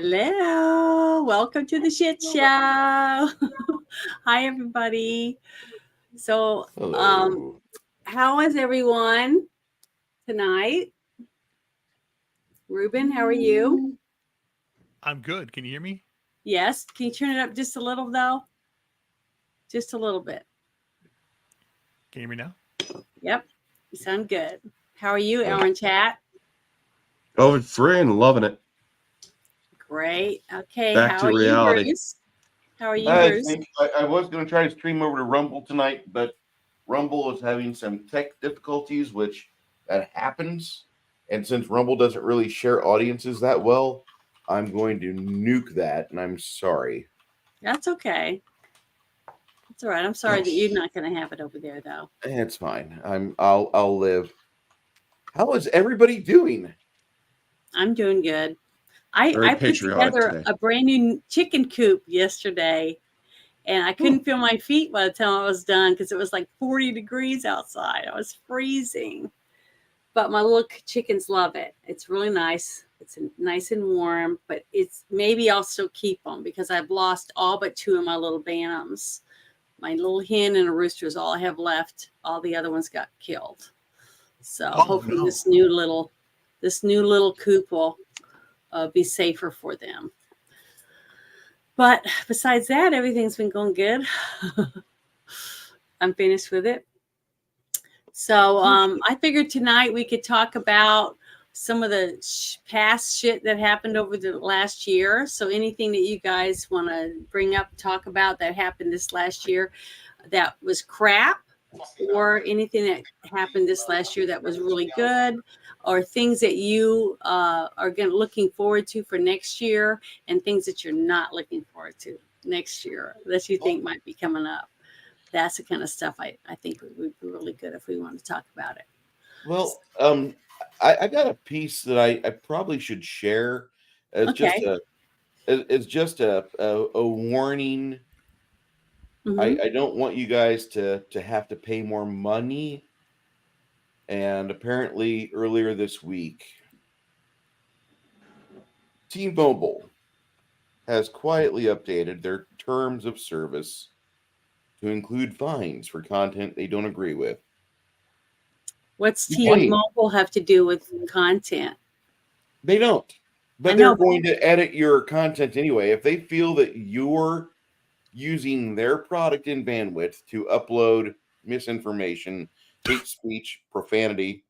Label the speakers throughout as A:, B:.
A: Hello, welcome to the shit show. Hi, everybody. So,
B: Hello.
A: how is everyone tonight? Ruben, how are you?
C: I'm good. Can you hear me?
A: Yes. Can you turn it up just a little, though? Just a little bit.
C: Can you hear me now?
A: Yep. You sound good. How are you, Aaron Chat?
B: Oh, free and loving it.
A: Great. Okay.
B: Back
A: how
B: to
A: are
B: reality.
A: you, Bruce? How are you,
D: I
A: Bruce?
D: think I was going to try to stream over to Rumble tonight, but Rumble is having some tech difficulties, which that happens. And since Rumble doesn't really share audiences that well, I'm going to nuke that, and I'm sorry.
A: That's okay. It's all right. I'm sorry that you're not going to have it over there, though.
D: It's fine. I'll live. How is everybody doing?
A: I'm doing good. I
B: Very
A: put
B: patriotic
A: together
B: today.
A: a brand new chicken coop yesterday, and I couldn't feel my feet by the time I was done because it was like 40 degrees outside. I was freezing. But my little chickens love it. It's really nice. It's nice and warm, but maybe I'll still keep them because I've lost all but two of my little bantams. My little hen and a rooster is all I have left. All the other ones got killed. So hopefully
C: no.
A: this new little coop will be safer for them. But besides that, everything's been going good. I'm finished with it. So I figured tonight we could talk about some of the past shit that happened over the last year. So anything that you guys want to bring up, talk about that happened this last year that was crap, or anything that happened this last year that was really good, or things that you are looking forward to for next year, and things that you're not looking forward to next year that you think might be coming up. That's the kind of stuff I think would be really good if we want to talk about it.
D: Well, I got a piece that I probably should share as
A: Okay.
D: just a warning.
A: Mhm.
D: I don't want you guys to have to pay more money. And apparently earlier this week, T-Mobile has quietly updated their terms of service to include fines for content they don't agree with.
A: What's
D: Funny.
A: T-Mobile have to do with content?
D: They don't.
A: I
D: But
A: know,
D: they're going to edit your content anyway. If they feel that you're using their product in bandwidth to upload misinformation, hate speech, profanity.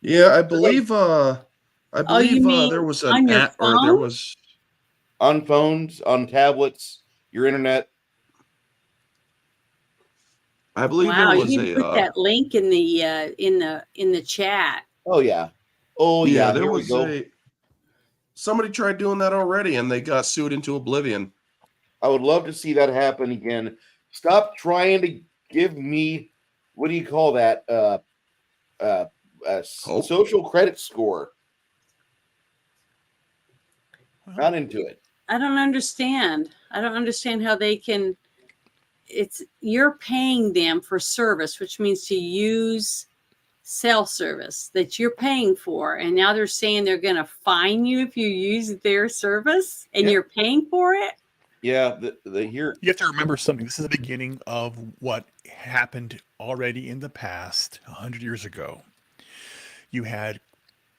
B: Yeah, I believe
A: you mean
B: there was
A: on
B: an
A: your
B: app, or there
A: phone?
B: was
D: On phones, on tablets, your internet.
B: I believe
A: Wow,
B: there was
A: you can put that link in the chat.
D: Oh yeah. Oh
B: yeah,
D: yeah.
B: there
D: Here we
B: was
D: go.
B: somebody tried doing that already and they got sued into oblivion.
D: I would love to see that happen again. Stop trying to give me, what do you call that?
B: Hope?
D: Social credit score. Not into it.
A: I don't understand. I don't understand how they can. You're paying them for service, which means to use cell service that you're paying for, and now they're saying they're going to fine you if you use their service, and you're paying for it.
D: Yeah, here
C: You have to remember something. This is the beginning of what happened already in the past, 100 years ago. You had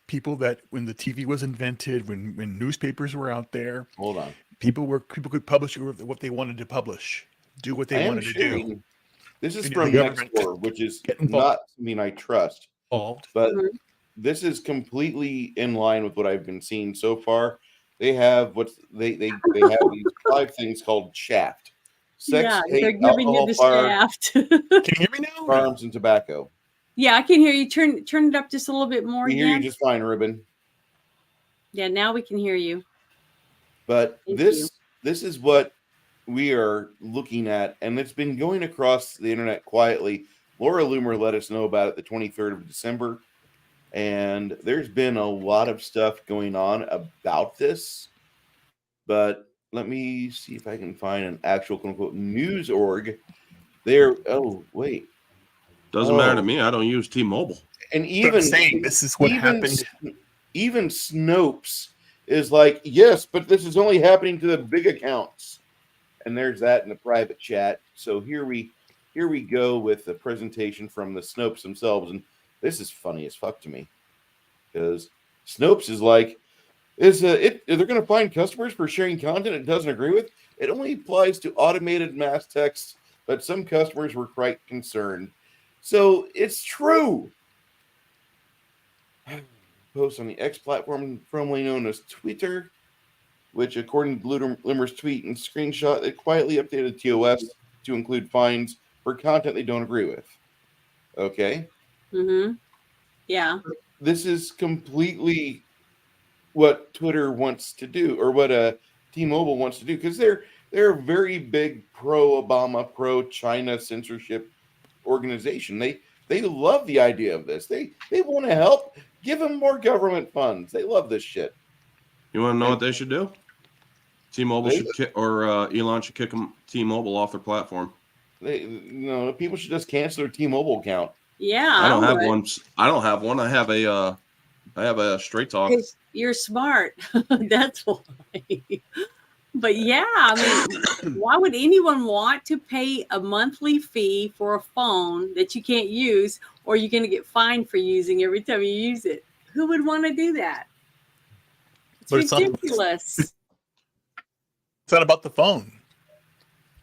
C: people that when the TV was invented, when newspapers were out there,
D: hold on.
C: people could publish what they wanted to publish, do what they wanted to do.
D: This is
C: And
D: from
C: the government
D: Nextdoor, which is
C: get involved.
D: not something I trust. But this is completely in line with what I've been seeing so far. They have they have these 5 things called shaft. Sex, hate,
A: they're giving you
D: alcohol,
A: the
D: fire,
A: shaft.
C: Can you hear me now?
D: firearms, and tobacco.
A: Yeah, I can hear you. Turn it up just a little bit more
D: We
A: again.
D: hear you just fine, Ruben.
A: Yeah, now we can hear you.
D: But
A: Thank
D: this is what we are looking at, and it's been going across the internet quietly. Laura Loomer let us know about it the 23rd of December, and there's been a lot of stuff going on about this. But let me see if I can find an actual quote-unquote news org. Oh, wait.
B: Doesn't matter to me. I don't use T-Mobile.
D: And
C: But I'm saying this is what happened.
D: Even Snopes is like, yes, but this is only happening to the big accounts. And there's that in the private chat. So here we go with the presentation from the Snopes themselves. And this is funny as fuck to me. Because Snopes is like, if they're going to find customers for sharing content it doesn't agree with, it only applies to automated mass texts, but some customers were quite concerned. So it's true. Post on the X platform formerly known as Twitter, which according to Limmer's tweet and screenshot, they quietly updated TOS to include fines for content they don't agree with. Okay?
A: Mm-hmm. Yeah.
D: This is completely what Twitter wants to do, or what T-Mobile wants to do, because they're a very big pro-Obama, pro-China censorship organization. They love the idea of this. They want to help. Give them more government funds. They love this shit.
B: You want to know what they should do? T-Mobile should Elon should kick T-Mobile off their platform.
D: People should just cancel their T-Mobile account.
A: Yeah.
B: I don't have one. I don't have one. I have a Straight Talk.
A: You're smart. That's why. But yeah, I mean, why would anyone want to pay a monthly fee for a phone that you can't use, or you're going to get fined for using every time you use it? Who would want to do that? It's ridiculous.
C: It's not about the phone.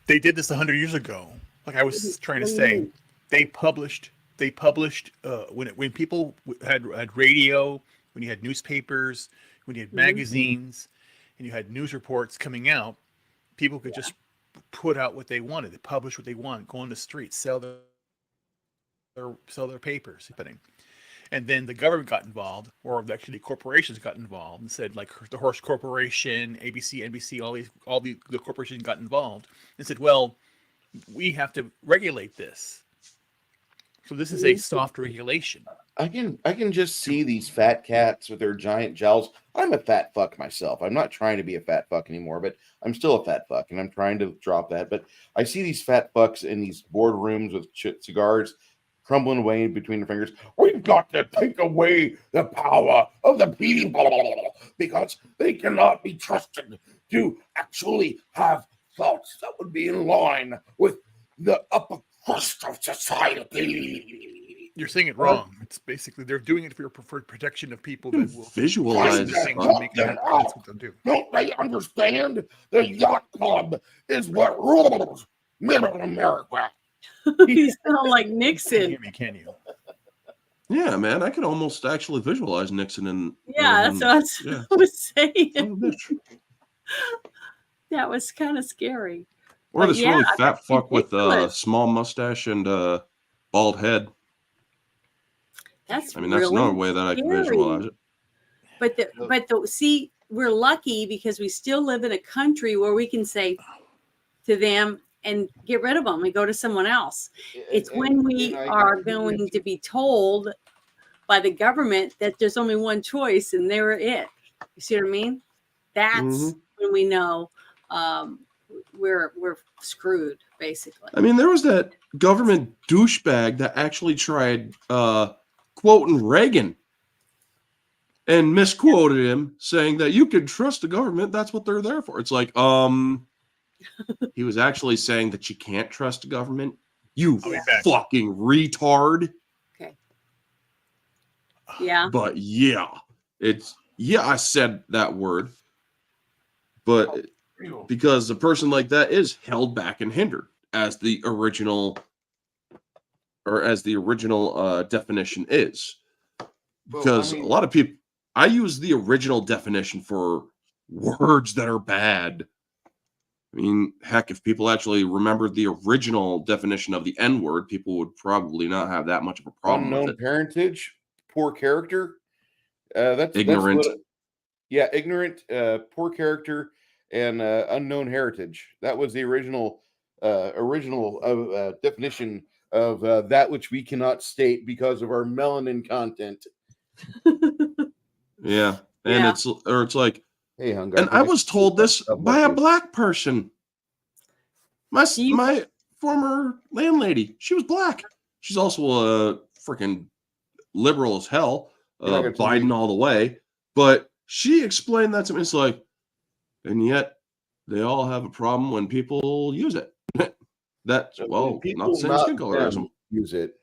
C: They did this 100 years ago. Like I was trying to say, they published when people had radio, when you had newspapers, when you had magazines, and you had news reports coming out, people could just put out what they wanted. They publish what they want, go on the streets, sell their papers, and then the government got involved, or actually corporations got involved and said, like the Horse Corporation, ABC, NBC, all the corporations got involved and said, well, we have to regulate this. So this is a soft regulation.
D: I can just see these fat cats with their giant jowls. I'm a fat fuck myself. I'm not trying to be a fat fuck anymore, but I'm still a fat fuck, and I'm trying to drop that. But I see these fat fucks in these boardrooms with cigars crumbling away between their fingers. We've got to take away the power of the people because they cannot be trusted to actually have thoughts that would be in line with the upper crust of society.
C: You're saying it wrong. It's basically they're doing it for your preferred protection of people that will
B: visualize
C: things to make that's what they'll do.
D: Don't they understand? The yacht club is what rules middle America.
A: You sound like Nixon.
C: Can you?
B: Yeah, man, I could almost actually visualize Nixon and
A: that's what I was saying. That was kind of scary.
B: Or this really fat fuck with
A: ridiculous.
B: a small mustache and a bald head.
A: That's
B: that's another way that I can visualize it.
A: See, we're lucky because we still live in a country where we can say to them and get rid of them and go to someone else. It's when we are going to be told by the government that there's only one choice and they're it. You see what I mean? That's when we know we're screwed, basically.
B: I mean, there was that government douchebag that actually tried quoting Reagan and misquoted him, saying that you can trust the government. That's what they're there for. It's like, he was actually saying that you can't trust the government. You fucking retard.
A: Okay. Yeah.
B: But I said that word. But because a person like that is held back and hindered as the original definition is. Because a lot of people, I use the original definition for words that are bad. I mean, heck, if people actually remembered the original definition of the N-word, people would probably not have that much of a problem with it.
D: Parentage, poor character. That's
B: ignorant.
D: Ignorant, poor character, and unknown heritage. That was the original definition of that which we cannot state because of our melanin content.
B: Yeah, and it's like,
D: hey, Hunger.
B: And I was told this by a black person. My former landlady, she was black. She's also a freaking liberal as hell, Biden all the way. But She explained that to me. It's like, and yet they all have a problem when people use it. That,
D: So
B: well,
D: people,
B: not the same
D: not
B: skin colorism.
D: them, use it.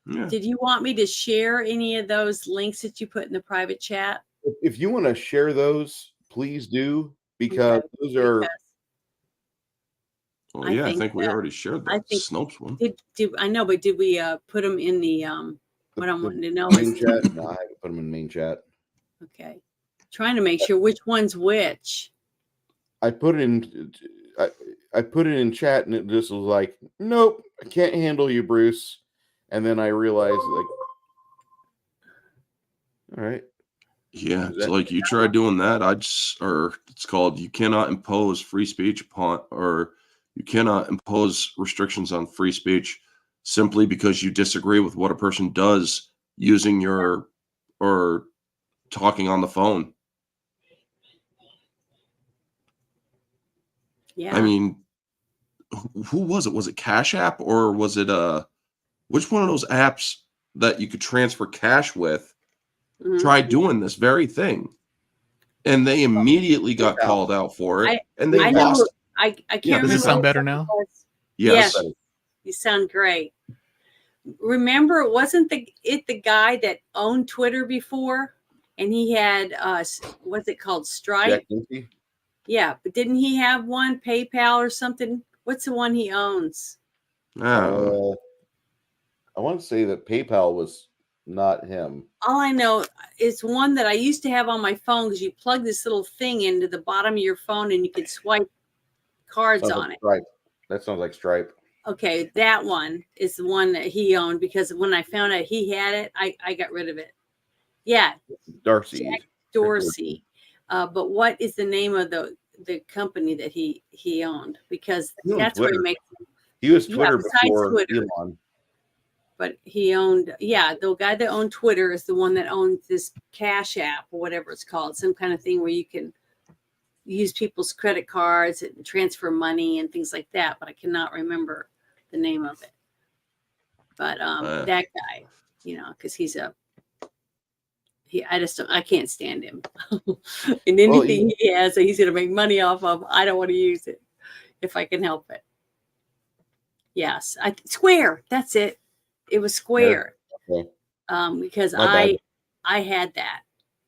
B: Yeah.
A: Did you want me to share any of those links that you put in the private chat?
D: If you want to share those, please do, because
A: Okay,
D: those are
A: because
B: Well,
A: I
B: yeah, I
A: think
B: think we
A: that-
B: already shared
A: I
B: that
A: think-
B: Snopes one.
A: did I know, but did we put them in the what I'm
D: the
A: wanting to know
D: main
A: is
D: chat. No, I haven't put them in main chat.
A: okay. Trying to make sure which one's which.
D: I put it in. I put it in chat, and it just was like, "Nope, I can't handle you, Bruce." And then I realized, like, all right,
B: Yeah,
D: Is
B: it's
D: that-
B: like you try doing that. Or it's called you cannot impose free speech upon, or you cannot impose restrictions on free speech simply because you disagree with what a person does using your or talking on the phone.
A: Yeah.
B: I mean, who was it? Was it Cash App or was it which one of those apps that you could transfer cash with
A: Mhm.
B: tried doing this very thing? And they immediately got
D: PayPal.
B: called out for it,
A: I-
B: and they
A: I know.
B: lost.
A: I can't
D: Yeah,
A: remember.
C: Does it sound
A: what
C: better
A: it
C: now?
A: was.
B: Yes.
A: Yes. You sound great. Remember, wasn't the guy that owned Twitter before, and he had what's it called, Stripe?
D: Jack Dempsey?
A: Yeah, but didn't he have one, PayPal or something? What's the one he owns?
D: I want to say that PayPal was not him.
A: All I know is one that I used to have on my phone because you plug this little thing into the bottom of your phone and you could swipe cards
D: Sounds
A: on
D: like
A: it.
D: Stripe. That sounds like Stripe.
A: Okay, that one is the one that he owned because when I found out he had it, I got rid of it. Yeah,
D: Darcy.
A: Jack Dorsey. But what is the name of the company that he owned? Because
D: He owned
A: that's where he
D: Twitter.
A: makes.
D: He was
A: Yeah,
D: Twitter
A: besides
D: before
A: Twitter.
D: Elon.
A: But he owned, yeah, the guy that owned Twitter is the one that owns this Cash App or whatever it's called, some kind of thing where you can use people's credit cards and transfer money and things like that. But I cannot remember the name of it. But that guy, because I can't stand him. And anything he has that he's going to make money off of, I don't want to use it if I can help it. Yes, Square. That's it. It was Square.
D: Okay.
A: Because
D: My
A: I had that.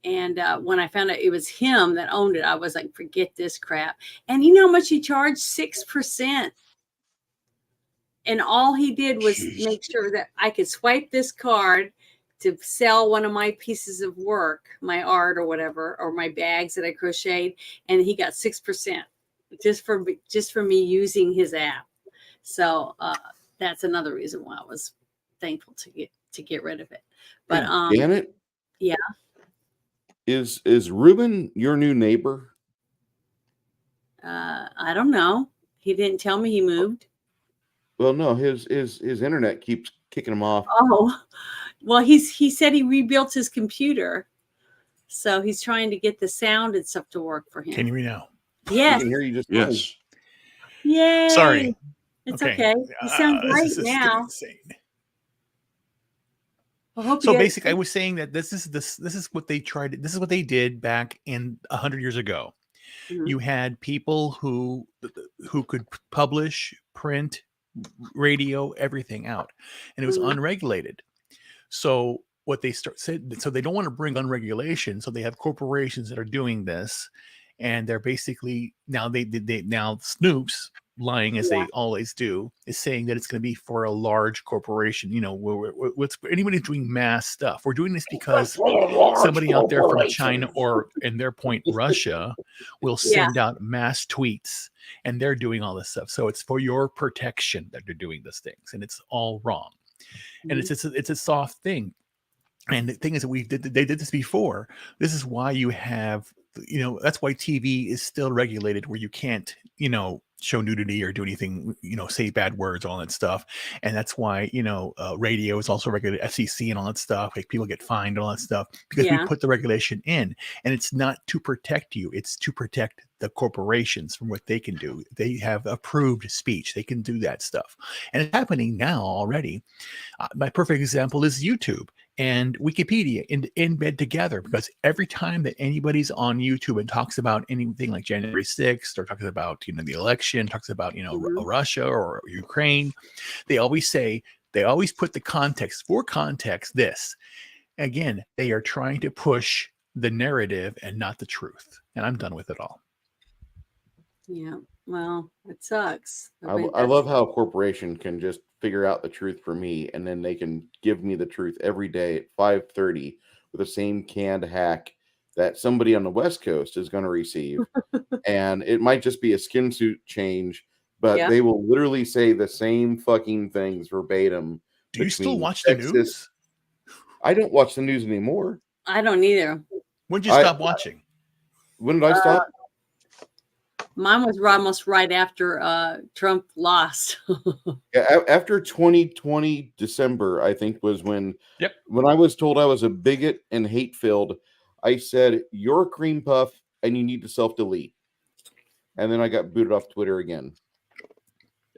A: And when I found out it was him that owned it, I was like, forget this crap. And you know how much he charged? 6%. And all he did was make sure that I could swipe this card to sell one of my pieces of work, my art or whatever, or my bags that I crocheted. And he got 6% just for me using his app. So that's another reason why I was thankful to get rid of it. But
D: damn it.
A: yeah.
D: Is Ruben your new neighbor?
A: I don't know. He didn't tell me he moved.
D: Well, no, his internet keeps kicking him off.
A: Oh, well, he said he rebuilt his computer, so he's trying to get the sound and stuff to work for him.
C: Can you hear me now?
D: I
A: Yes.
D: can hear you just
B: Yes.
A: Yay.
C: Sorry.
A: It's okay. You sound great
C: This is
A: now.
C: insane.
A: I hope
C: So
A: you guys-
C: basically, I was saying that this is what they tried. This is what they did back in 100 years ago.
A: Mhm.
C: You had people who could publish, print, radio, everything out, and it was
A: Mhm.
C: unregulated. So what they said, so they don't want to bring unregulation. So they have corporations that are doing this, and they're basically now now Snoop's lying as they always do is saying that it's going to be for a large corporation. What's anybody doing mass stuff? We're doing this because somebody out there from China or, in their point, Russia, will send out mass tweets, and they're doing all this stuff. So it's for your protection that they're doing these things, and it's all wrong. And it's a soft thing. And the thing is that they did this before. This is why you have, that's why TV is still regulated, where you can't, show nudity or do anything, say bad words, all that stuff. And that's why, radio is also regulated, FCC and all that stuff. Like people get fined, all that stuff, because we put the regulation in, and it's not to protect you. It's to protect the corporations from what they can do. They have approved speech. They can do that stuff. And it's happening now already. My perfect example is YouTube and Wikipedia in bed together, because every time that anybody's on YouTube and talks about anything like January 6th or talks about, the election, talks about, Russia or Ukraine, they always put the context this. Again, they are trying to push the narrative and not the truth. And I'm done with it all.
A: Yeah. Well, it sucks.
D: I love how a corporation can just figure out the truth for me, and then they can give me the truth every day at 5:30 with the same canned hack that somebody on the West Coast is going to receive. And it might just be a skin suit change, but they will literally say the same fucking things verbatim.
C: Do you still watch the news?
D: I don't watch the news anymore.
A: I don't either.
C: When did you stop watching?
D: When did I stop?
A: Mine was almost right after Trump lost.
D: After 2020 December, I think was when I was told I was a bigot and hate-filled, I said, "You're a cream puff and you need to self-delete." And then I got booted off Twitter again.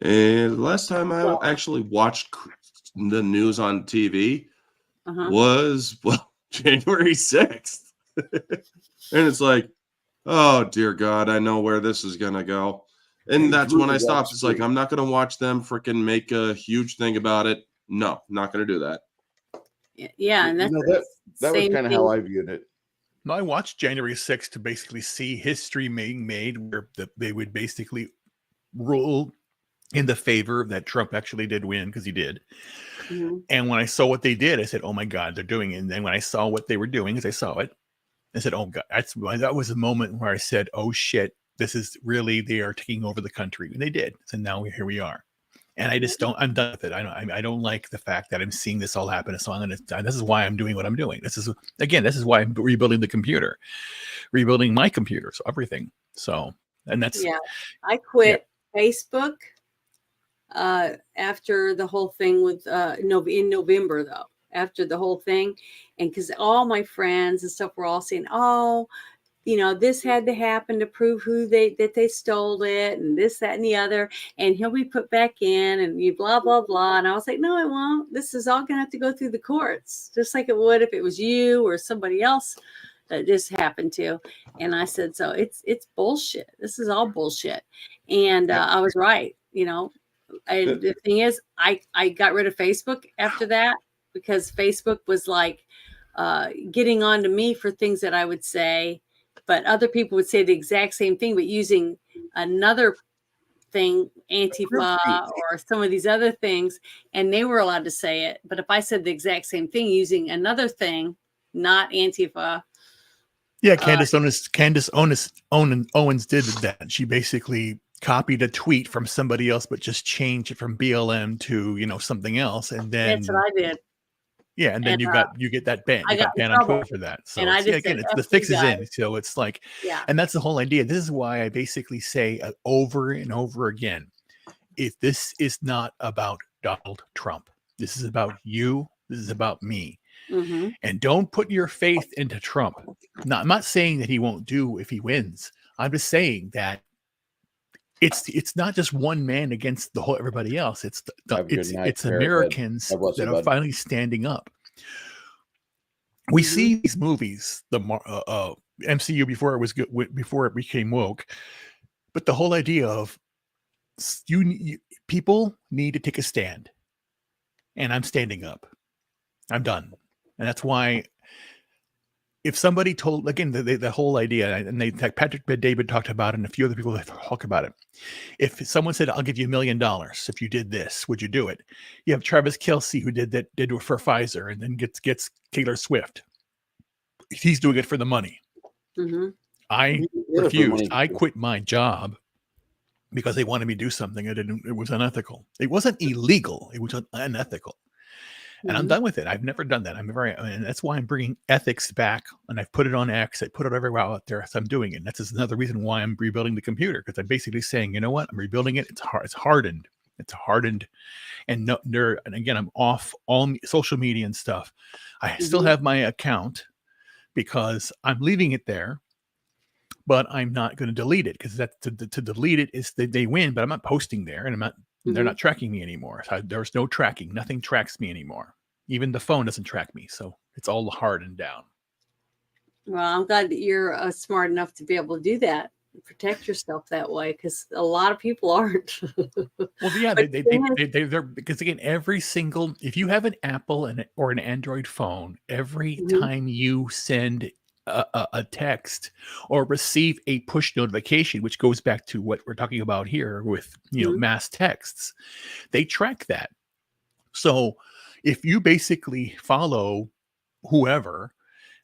B: And the last time I actually watched the news on TV was, January 6th. And it's like, oh, dear God, I know where this is going to go. And that's when I stopped. It's like, I'm not going to watch them freaking make a huge thing about it. No, not going to do that.
A: Yeah, and
D: that was kind of how I viewed it.
C: No, I watched January 6th to basically see history being made where they would basically rule in the favor that Trump actually did win, because he did. Mm-hmm. And when I saw what they did, I said, oh my God, they're doing it. And then when I saw what they were doing, as I saw it, I said, oh God, that was a moment where I said, oh shit, this is really, they are taking over the country. And they did. So now here we are. And I'm done with it. I don't like the fact that I'm seeing this all happen. So this is why I'm doing what I'm doing. This is why I'm rebuilding the computer, rebuilding my computer. So everything. So, and that's,
A: I quit Facebook after the whole thing with, in November though, after the whole thing. And cause all my friends and stuff were all saying, oh, this had to happen to prove that they stole it, and this, that, and the other, and he'll be put back in, and you blah, blah, blah. And I was like, no, it won't. This is all gonna have to go through the courts, just like it would if it was you or somebody else that this happened to. And I said, so it's bullshit. This is all bullshit. And I was right, And the thing is, I got rid of Facebook after that, because Facebook was like getting on to me for things that I would say. But other people would say the exact same thing, but using another thing, Antifa or some of these other things, and they were allowed to say it. But if I said the exact same thing using another thing, not Antifa.
C: Yeah, Candace Owens did that. She basically copied a tweet from somebody else, but just changed it from BLM to, something else. And then
A: that's what I did.
C: Yeah, and then you get that ban. You got banned on Twitter for that. So the fix is in. So it's like, and that's the whole idea. This is why I basically say over and over again, if this is not about Donald Trump, this is about you. This is about me. Mm-hmm. And don't put your faith into Trump. I'm not saying that he won't do if he wins. I'm just saying that it's not just one man against the whole everybody else. It's Americans that are finally standing up. We see these movies, the MCU before it was good, before it became woke, but the whole idea of people need to take a stand, and I'm standing up. I'm done, and that's why. If somebody told, again, the whole idea, and Patrick David talked about it, and a few other people that talk about it. If someone said, I'll give you $1 million if you did this, would you do it? You have Travis Kelce, who did it for Pfizer, and then gets Taylor Swift. He's doing it for the money. Mm-hmm. I refused. I quit my job because they wanted me to do something. It was unethical. It wasn't illegal. It was unethical. and I'm done with it. I've never done that. And that's why I'm bringing ethics back, and I've put it on X. I put it everywhere out there. So I'm doing it. And that's another reason why I'm rebuilding the computer, because I'm basically saying, you know what? I'm rebuilding it. It's hardened. It's hardened. And and again, I'm off all social media and stuff. I still have my account because I'm leaving it there, but I'm not going to delete it, because that to delete it is they win, but I'm not posting there, and I'm not. They're not tracking me anymore. So there's no tracking. Nothing tracks me anymore. Even the phone doesn't track me. So it's all hardened down.
A: Well, I'm glad that you're smart enough to be able to do that, protect yourself that way, because a lot of people aren't.
C: Well, yeah, they're because again, if you have an Apple or an Android phone, every time you send a text or receive a push notification, which goes back to what we're talking about here with mass texts, they track that. So if you basically follow whoever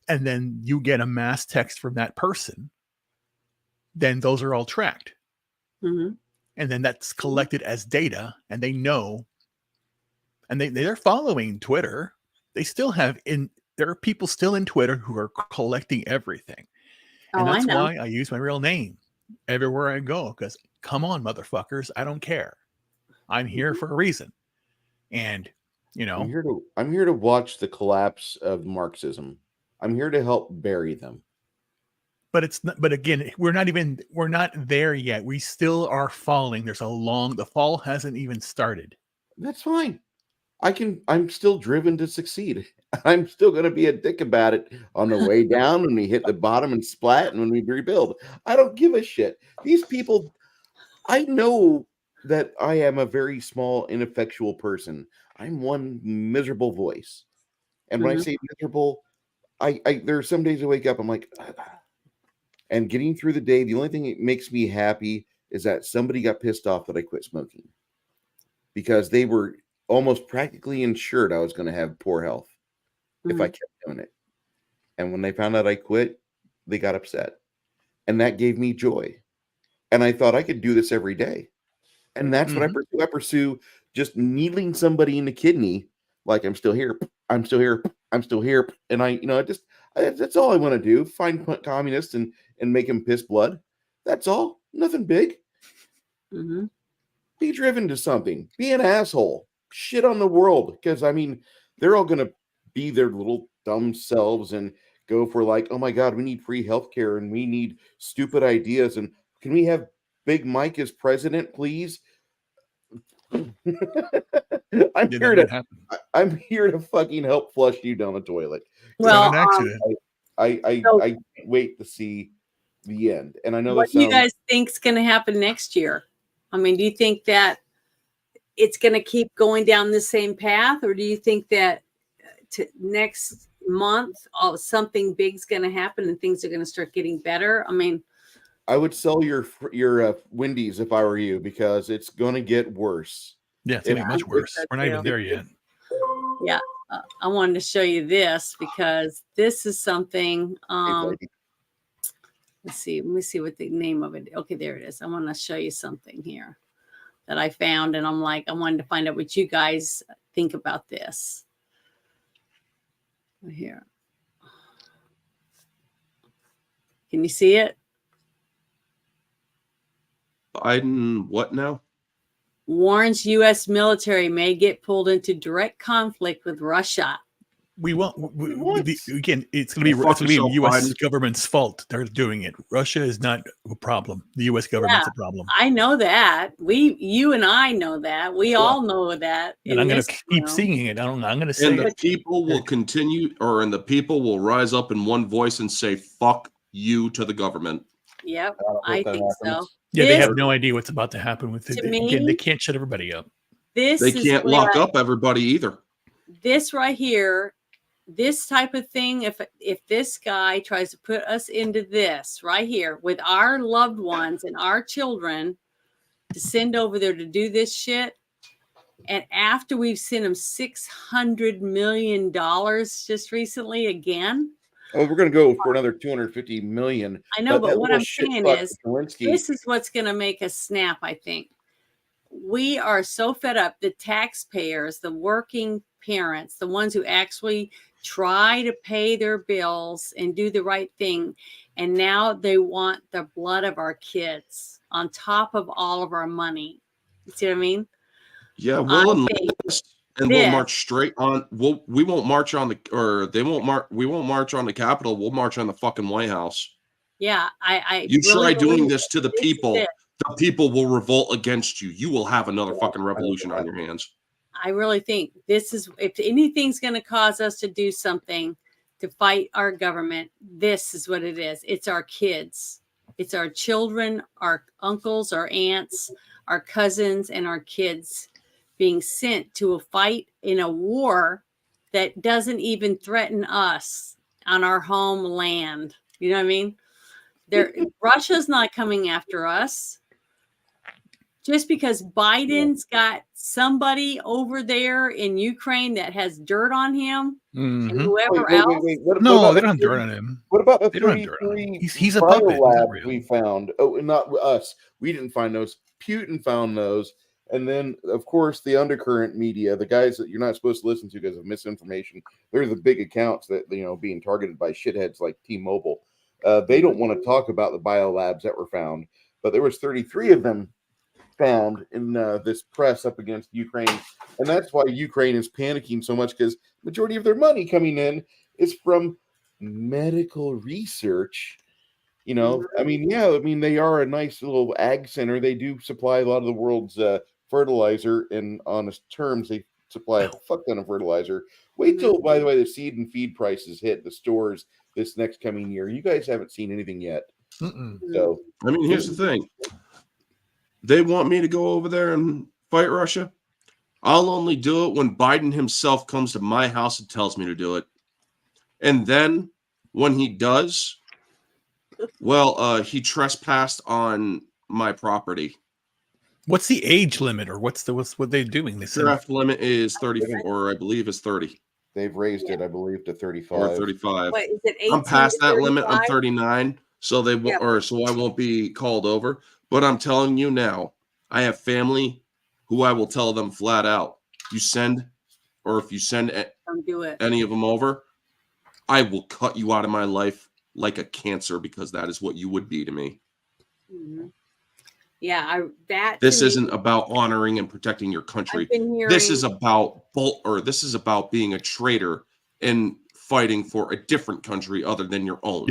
C: and then you get a mass text from that person, then those are all tracked. And then that's collected as data, and they know, and they're following Twitter. They still have there are people still in Twitter who are collecting everything. And that's why I use my real name everywhere I go, because come on, motherfuckers, I don't care. I'm here for a reason. And,
D: I'm here to watch the collapse of Marxism. I'm here to help bury them.
C: But again, we're not there yet. We still are falling. The fall hasn't even started.
D: That's fine. I'm still driven to succeed. I'm still going to be a dick about it on the way down, when we hit the bottom and splat, and when we rebuild. I don't give a shit. These people, I know that I am a very small, ineffectual person. I'm one miserable voice. And when I say miserable, there are some days I wake up, I'm like, and getting through the day, the only thing that makes me happy is that somebody got pissed off that I quit smoking, because they were almost practically insured I was going to have poor health if I kept doing it. And when they found out I quit, they got upset. And that gave me joy. And I thought I could do this every day. And that's what I pursue. I pursue just needling somebody in the kidney, like, I'm still here, I'm still here, I'm still here. And that's all I want to do. Find communists and make them piss blood. That's all. Nothing big. Be driven to something. Be an asshole. Shit on the world, because they're all gonna be their little dumb selves and go for, like, oh my god, we need free healthcare and we need stupid ideas, and can we have Big Mike as president, please? I'm here to fucking help flush you down the toilet.
A: Well,
D: I can't wait to see the end. And I know
A: what do you guys think's going to happen next year? Do you think that it's going to keep going down the same path, or do you think that next month something big's going to happen and things are going to start getting better?
D: I would sell your Wendy's if I were you, because it's going to get worse.
C: Yeah, it's going to get much worse. We're not even there yet.
A: Yeah, I wanted to show you this, because this is something. Let's see. Let me see what the name of it. Okay, there it is. I want to show you something here that I found, and I wanted to find out what you guys think about this. Here. Can you see it?
B: Biden, what now?
A: Warns U.S. military may get pulled into direct conflict with Russia.
C: We won't. Again, it's going to be the U.S. government's fault. They're doing it. Russia is not a problem. The U.S. government's a problem.
A: I know that. You and I know that. We all know that.
C: And I'm going to keep seeing it. I'm going to say.
B: And the people will continue, and the people will rise up in one voice and say, "Fuck you" to the government.
A: Yep, I think so.
C: Yeah, they have no idea what's about to happen with it. Again, they can't shut everybody up.
B: They can't lock up everybody either.
A: This right here, this type of thing, if this guy tries to put us into this right here with our loved ones and our children to send over there to do this shit, and after we've sent him $600 million just recently again.
D: Oh, we're going to go for another 250 million.
A: I know, but what I'm saying is, this is what's going to make us snap, I think. we are so fed up. The taxpayers, the working parents, the ones who actually try to pay their bills and do the right thing. And now they want the blood of our kids on top of all of our money. You see what I mean?
B: Yeah,
A: I
B: we'll
A: think
B: enlist and we'll march straight on. We won't march on the, or they won't march. We won't march on the Capitol. We'll march on the fucking White House.
A: Yeah, I
B: You
A: really
B: try doing
A: believe
B: this to the
A: this is
B: people.
A: it.
B: The people will revolt against you. You will have another fucking revolution on your hands.
A: I really think this is, if anything's going to cause us to do something to fight our government, this is what it is. It's our kids. It's our children, our uncles, our aunts, our cousins, and our kids being sent to a fight in a war that doesn't even threaten us on our homeland. You know what I mean? Russia's not coming after us. Just because Biden's got somebody over there in Ukraine that has dirt on him, and whoever else.
C: No, they don't have dirt on him.
D: What about the
C: They don't have dirt on him.
D: 33
C: He's a puppet. He's not
D: biolabs
C: real.
D: we found? Oh, not us. We didn't find those. Putin found those. And then, of course, the undercurrent media, the guys that you're not supposed to listen to because of misinformation, they're the big accounts that, being targeted by shitheads like T-Mobile. They don't want to talk about the biolabs that were found, but there was 33 of them found in this press up against Ukraine. And that's why Ukraine is panicking so much, because majority of their money coming in is from medical research. They are a nice little ag center. They do supply a lot of the world's fertilizer, and honest terms, they supply a fuck ton of fertilizer. Wait till, by the way, the seed and feed prices hit the stores this next coming year. You guys haven't seen anything yet. So,
B: here's the thing. They want me to go over there and fight Russia. I'll only do it when Biden himself comes to my house and tells me to do it. And then when he does, he trespassed on my property.
C: What's the age limit, or what's what they're doing? They said
B: draft limit is 34, or I believe is 30.
D: They've raised it, I believe, to 35.
B: Or 35.
A: What, is it 18
B: I'm past that
A: 35?
B: limit. I'm 39, so so I won't be called over. But I'm telling you now, I have family who I will tell them flat out, if you send
A: Don't do it.
B: any of them over, I will cut you out of my life like a cancer, because that is what you would be to me.
A: Mm-hmm. Yeah,
B: this isn't about honoring and protecting your country. This is about being a traitor and fighting for a different country other than your own.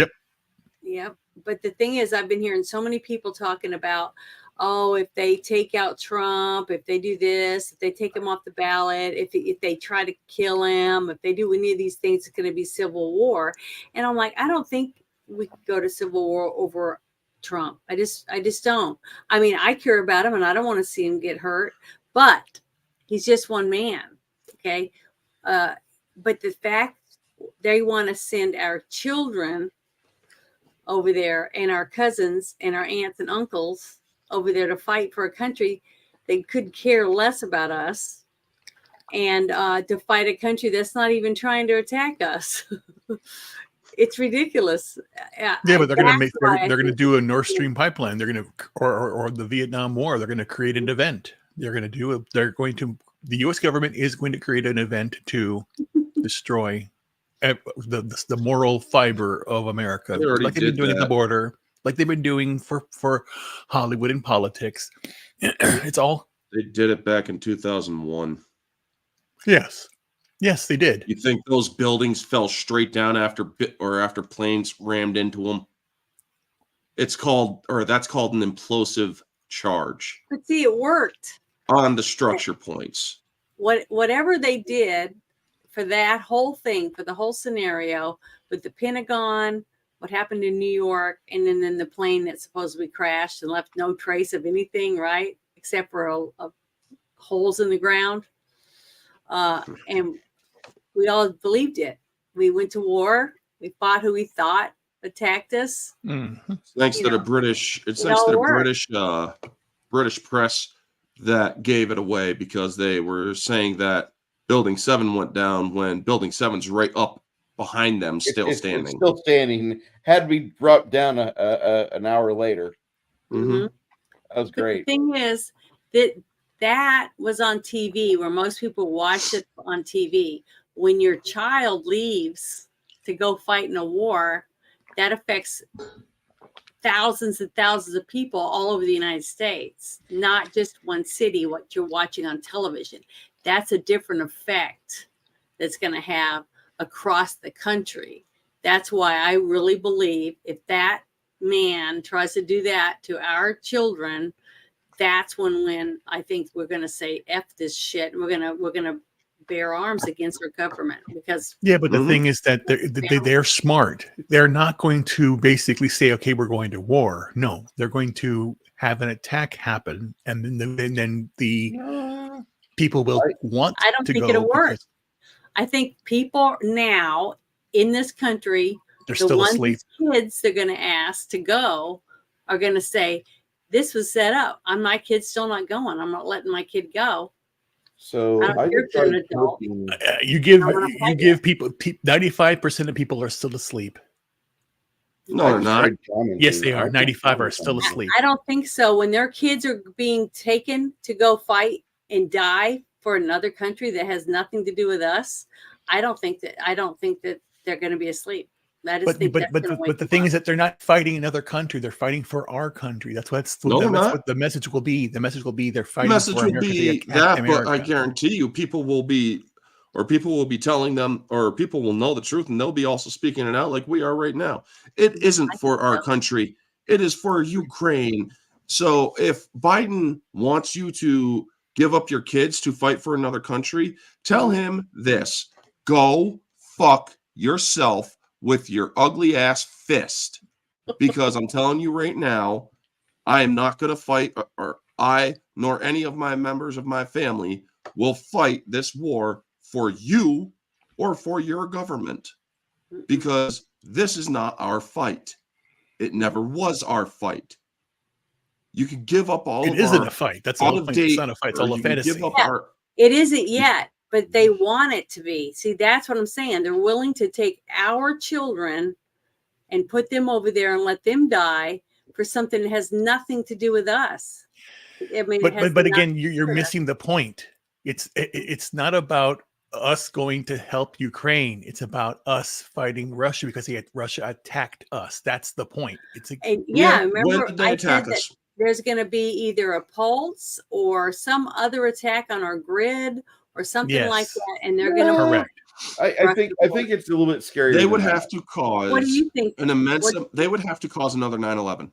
A: Yep. But the thing is, I've been hearing so many people talking about, if they take out Trump, if they do this, if they take him off the ballot, if they try to kill him, if they do any of these things, it's going to be civil war. And I'm like, I don't think we could go to civil war over Trump. I just don't. I mean, I care about him and I don't want to see him get hurt, but he's just one man. Okay. But the fact they want to send our children over there and our cousins and our aunts and uncles over there to fight for a country they could care less about us, and to fight a country that's not even trying to attack us. It's ridiculous.
C: But they're going to do a Nord Stream pipeline. They're going to, or the Vietnam War. They're going to create an event. The U.S. government is going to create an event to destroy the moral fiber of America, like they've been doing at the border, like they've been doing for Hollywood and politics. It's all,
B: they did it back in 2001.
C: Yes, they did.
B: You think those buildings fell straight down after planes rammed into them? That's called an implosive charge.
A: But see, it worked
B: on the structure points.
A: Whatever they did for that whole thing, for the whole scenario with the Pentagon, what happened in New York, and then the plane that supposedly crashed and left no trace of anything, right? Except for holes in the ground. And we all believed it. We went to war. We fought who we thought attacked us.
B: Mm-hmm. Thanks to the British press that gave it away, because they were saying that Building 7 went down when Building 7's right up behind them, standing.
D: It's still standing. Had we dropped down an hour later.
B: Mm-hmm.
D: That was great.
A: But the thing is that that was on TV, where most people watch it on TV. When your child leaves to go fight in a war, that affects thousands and thousands of people all over the United States, not just one city, what you're watching on television. That's a different effect that's going to have across the country. That's why I really believe if that man tries to do that to our children, that's when I think we're going to say F this shit. We're going to bear arms against our government, because
C: but the thing is that they're smart. They're not going to basically say, okay, we're going to war. No, they're going to have an attack happen, and then the people will want
A: I don't
C: to
A: think
C: go.
A: it'll work. I think people now in this country,
C: They're
A: the
C: still
A: ones
C: asleep.
A: kids they're going to ask to go are going to say, this was set up. My kid's still not going. I'm not letting my kid go.
D: So
A: I don't
D: I
A: care
D: would
A: if they're an
D: try
A: adult.
D: looking-
C: You give
A: I wanna
C: you
A: fight
C: give people 95% of people are still asleep.
B: No,
D: I
B: they're
D: just
B: not.
D: tried commenting.
C: Yes, they
D: I
C: are.
D: think
C: 95 are
D: commenting
C: still
D: on it.
C: asleep.
A: I don't think so. When their kids are being taken to go fight and die for another country that has nothing to do with us, I don't think that they're going to be asleep. I just think that's gonna wake
C: But the
A: them
C: thing
A: up.
C: is that they're not fighting another country. They're fighting for our country. That's
B: No, they're
C: that's
B: not.
C: what the message will be. The message will be they're
B: The
C: fighting
B: message
C: for
B: will
C: America.
B: be
C: to attack
B: that, but I
C: America.
B: guarantee you, people will be telling them, or people will know the truth, and they'll be also speaking it out like we are right now. It isn't for our country. It is for Ukraine. So if Biden wants you to give up your kids to fight for another country, tell him this: go fuck yourself with your ugly ass fist. Because I'm telling you right now, I am not going to fight, or I nor any of my members of my family will fight this war for you or for your government, because this is not our fight. It never was our fight. You can give up all
C: It
B: of
C: isn't
B: our
C: a fight. That's the whole
B: out of
C: point. It's
B: date,
C: not a fight. It's
B: or
C: all a
B: you can give
C: fantasy.
B: up
A: Yeah.
B: our
A: It isn't yet, but they want it to be. See, that's what I'm saying. They're willing to take our children and put them over there and let them die for something that has nothing to do with us. I mean, it has
C: But again,
A: nothing to
C: you're
A: do with us.
C: missing the point. It's not about us going to help Ukraine. It's about us fighting Russia because Russia attacked us. That's the point.
A: And
B: when
A: remember,
B: did they
A: I
B: attack
A: said that
B: us?
A: there's going to be either a pulse or some other attack on our grid or something like
C: Yes.
A: that, and they're going to
C: correct.
D: I think it's a little bit scary.
B: They would have to cause
A: What do you think?
B: an immense. They would have to cause another 9/11.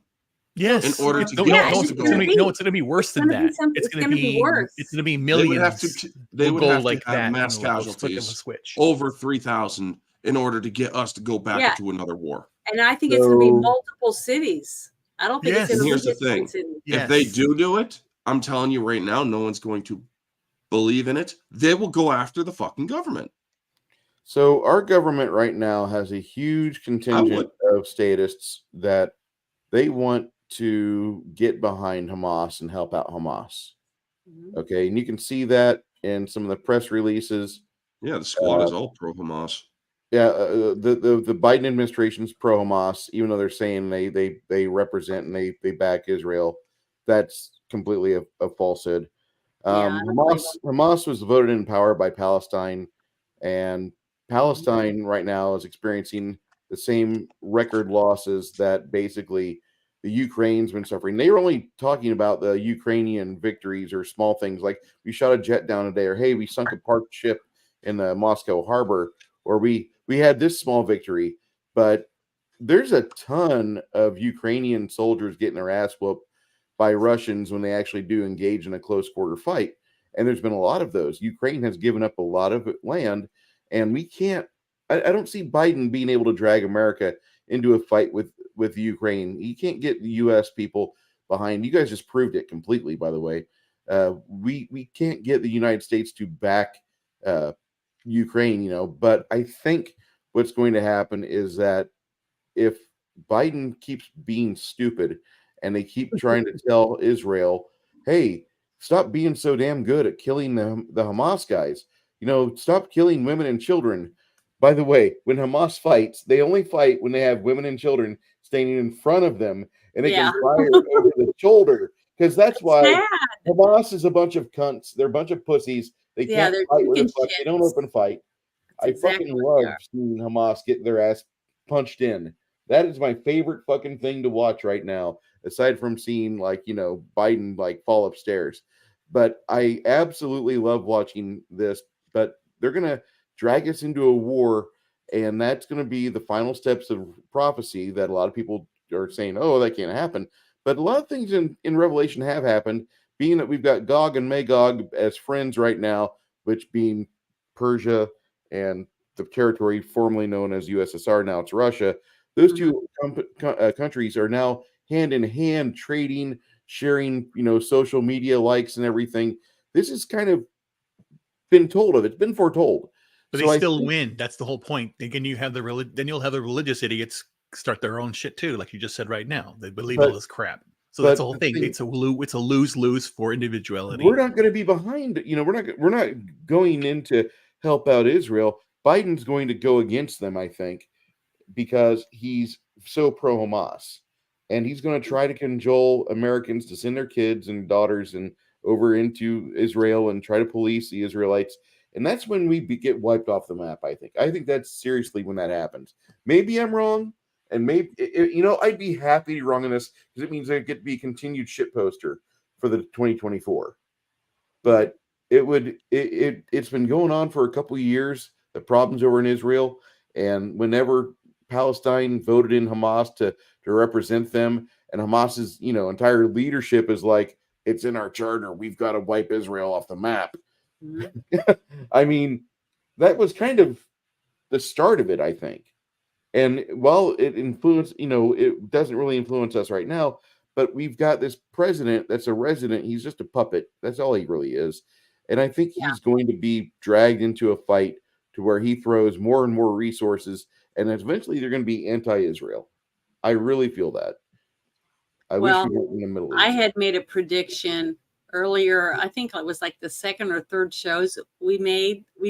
C: Yes.
B: In order to
C: no,
B: get
C: no,
B: us
C: no,
B: to
C: it's
B: go.
C: gonna be, no, it's going to be worse than
A: gonna be
C: that.
A: something-
C: It's
A: it's
C: going to
A: gonna be worse.
C: It's going to be
B: They
C: millions.
B: would have to. They
C: will
B: would
C: go
B: have
C: like
B: to have
C: that.
B: mass
C: and we'll flick of a
B: casualties
C: switch.
B: over 3,000 in order to get us to go back
A: Yeah.
B: into another war.
A: And I think it's going to be
D: So-
A: multiple cities. I don't think
C: Yes.
A: it's
B: And
A: going
B: here's
A: to
B: the
A: be just one
B: thing:
A: city.
B: if they
C: Yes.
B: do it, I'm telling you right now, no one's going to believe in it. They will go after the fucking government.
D: So our government right now has a huge contingent of statists that they want to get behind Hamas and help out Hamas.
A: Mhm.
D: Okay, and you can see that in some of the press releases.
B: Yeah, the squad is all pro Hamas.
D: Yeah, the Biden administration's pro Hamas, even though they're saying they represent and they back Israel. That's completely a falsehood.
A: Yeah, I don't believe
D: Hamas was voted in power by Palestine, and Palestine right now is experiencing the same record losses that basically the Ukraine's been suffering. They were only talking about the Ukrainian victories or small things like we shot a jet down today, or hey, we sunk a parked ship in the Moscow harbor, or we had this small victory. But there's a ton of Ukrainian soldiers getting their ass whooped by Russians when they actually do engage in a close quarter fight. And there's been a lot of those. Ukraine has given up a lot of land, and we can't. I don't see Biden being able to drag America into a fight with Ukraine. You can't get the U.S. people behind. You guys just proved it completely, by the way. We can't get the United States to back Ukraine, But I think what's going to happen is that if Biden keeps being stupid and they keep trying to tell Israel, hey, stop being so damn good at killing the Hamas guys. Stop killing women and children. By the way, when Hamas fights, they only fight when they have women and children standing in front of them, and they can fire over the shoulder because that's why
A: Sad.
D: Hamas is a bunch of cunts. They're a bunch of pussies. They
A: Yeah,
D: can't
A: they're
D: fight where the
A: chicken
D: fuck. They don't
A: shits.
D: open fight.
A: That's
D: I
A: exactly
D: fucking
A: what they
D: love
A: are.
D: seeing Hamas get their ass punched in. That is my favorite fucking thing to watch right now, aside from seeing Biden fall upstairs. But I absolutely love watching this. But they're gonna drag us into a war, and that's gonna be the final steps of prophecy that a lot of people are saying, "Oh, that can't happen." But a lot of things in Revelation have happened, being that we've got Gog and Magog as friends right now, which being Persia and the territory formerly known as USSR, now it's Russia. Those two countries are now hand in hand trading, sharing, social media likes and everything. This has kind of been told of. It's been foretold.
C: But
D: So
C: they
D: I
C: still
D: think-
C: win. That's the whole point. Again, you have then you'll have the religious idiots start their own shit too, like you just said right now. They believe all this crap. So that's the whole thing. It's a lose-lose for individuality.
D: We're not going to be behind. We're not going in to help out Israel. Biden's going to go against them, I think, because he's so pro Hamas, and he's going to try to cajole Americans to send their kids and daughters and over into Israel and try to police the Israelites. And that's when we get wiped off the map. I think that's seriously when that happens. Maybe I'm wrong. And maybe, I'd be happy to be wrong on this because it means I get to be a continued shit poster for the 2024. But it's been going on for a couple of years. The problems over in Israel, and whenever Palestine voted in Hamas to represent them, and Hamas's entire leadership is like, it's in our charter, we've got to wipe Israel off the map. I mean, that was kind of the start of it, I think. And while it influenced, it doesn't really influence us right now, but we've got this president that's a resident. He's just a puppet. That's all he really is. And I think he's going to be dragged into a fight to where he throws more and more resources, and eventually they're going to be anti-Israel. I really feel that. I wish we weren't in the Middle East.
A: I had made a prediction earlier. I think it was like the second or third shows we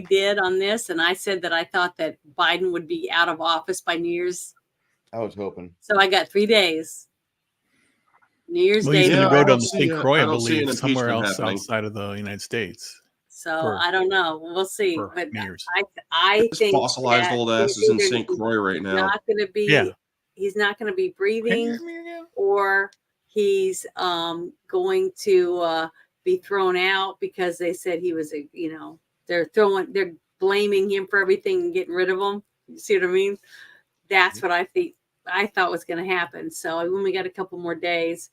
A: did on this, and I said that I thought that Biden would be out of office by New Year's.
D: I was hoping.
A: So I got 3 days. New Year's Day.
C: He's going to
B: I
C: go
B: don't
C: to
B: see
C: St. Croix, I
B: an
C: believe, somewhere
B: impeachment
C: else
B: happening.
C: outside of the United States.
A: So I don't know. We'll see.
C: For
A: But
C: New Year's.
B: I
A: think
B: think fossilized
A: that
B: old ass is in St. Croix right now.
A: Not going to be.
C: Yeah.
A: He's not going to be breathing, or he's going to be thrown out because they said he was they're blaming him for everything and getting rid of him. You see what I mean? That's what I thought was going to happen. So I only got a couple more days,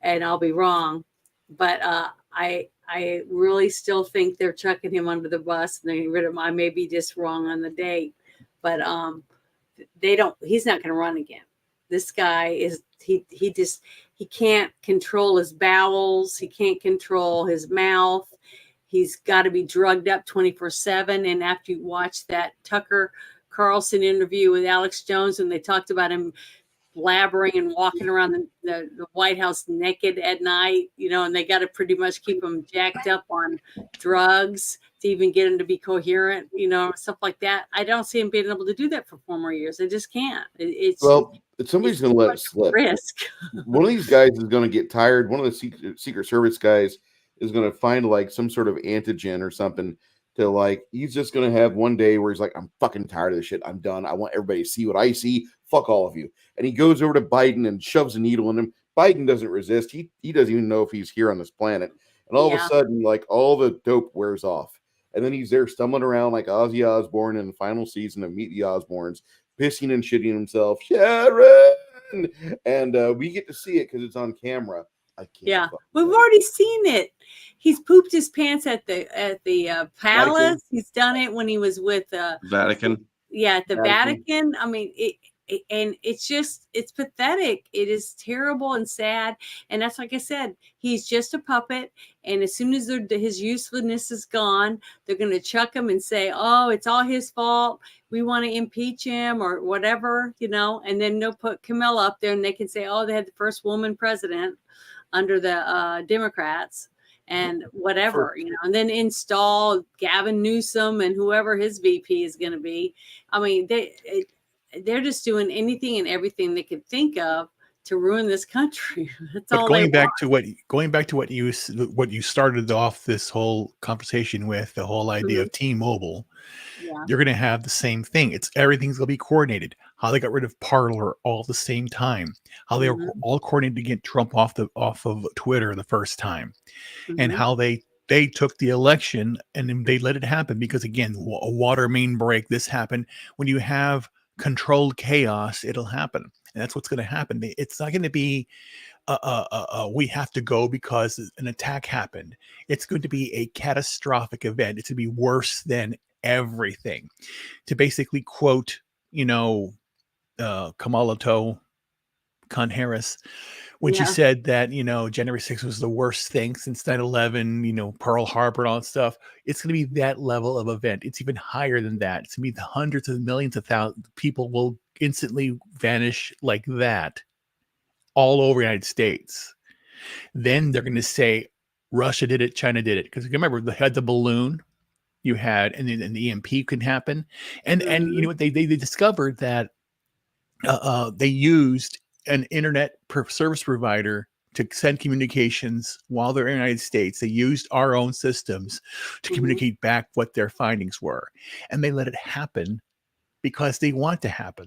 A: and I'll be wrong. But I really still think they're chucking him under the bus and they're getting rid of him. I may be just wrong on the date, but he's not going to run again. This guy is, he can't control his bowels. He can't control his mouth. He's got to be drugged up 24/7. And after you watch that Tucker Carlson interview with Alex Jones, and they talked about him blabbering and walking around the White House naked at night, and they got to pretty much keep him jacked up on drugs to even get him to be coherent, stuff like that. I don't see him being able to do that for 4 more years. I just can't.
D: Somebody's going to let it slip.
A: Risk.
D: One of these guys is going to get tired. One of the Secret Service guys is going to find some sort of antigen or something to he's just going to have one day where he's like, I'm fucking tired of this shit. I'm done. I want everybody to see what I see. Fuck all of you. And he goes over to Biden and shoves a needle in him. Biden doesn't resist. He doesn't even know if he's here on this planet. And all of a sudden, all the dope wears off. And then he's there stumbling around like Ozzy Osbourne in the final season of Meet the Osbournes, pissing and shitting himself. Sharon! And we get to see it because it's on camera. I can't.
A: Yeah, we've already seen it. He's pooped his pants at the palace.
D: Vatican.
A: He's done it when he was with
B: Vatican.
A: Yeah, at the Vatican. I mean, and it's pathetic. It is terrible and sad. And that's like I said, he's just a puppet. And as soon as his usefulness is gone, they're going to chuck him and say, "Oh, it's all his fault. We want to impeach him," or whatever, And then they'll put Camilla up there, and they can say, "Oh, they had the first woman president under the Democrats." And whatever, and then install Gavin Newsom and whoever his VP is going to be. I mean, they're just doing anything and everything they could think of to ruin this country. That's
C: But
A: all they
C: going back
A: want.
C: to what you started off this whole conversation with, the whole idea
A: Mhm.
C: of T-Mobile,
A: Yeah.
C: you're going to have the same thing. It's everything's going to be coordinated. How they got rid of Parler all at the same time. How they were
A: Mhm.
C: all coordinated to get Trump off of Twitter the first time, and
A: Mhm.
C: how they took the election and then they let it happen because, again, a water main break. This happened. When you have controlled chaos, it'll happen, and that's what's going to happen. It's not going to be we have to go because an attack happened. It's going to be a catastrophic event. It's going to be worse than everything. To basically quote, Kamala Khan Harris, when she
A: Yeah.
C: said that, January 6th was the worst thing since 9/11, Pearl Harbor and all that stuff. It's going to be that level of event. It's even higher than that. It's going to be the hundreds of millions of thousands people will instantly vanish like that all over the United States. Then they're going to say Russia did it, China did it. Because remember, they had the balloon you had, and then the EMP can happen. And you know what? They discovered that they used an internet service provider to send communications while they're in the United States. They used our own systems to
A: Mhm.
C: communicate back what their findings were. And they let it happen because they want to happen.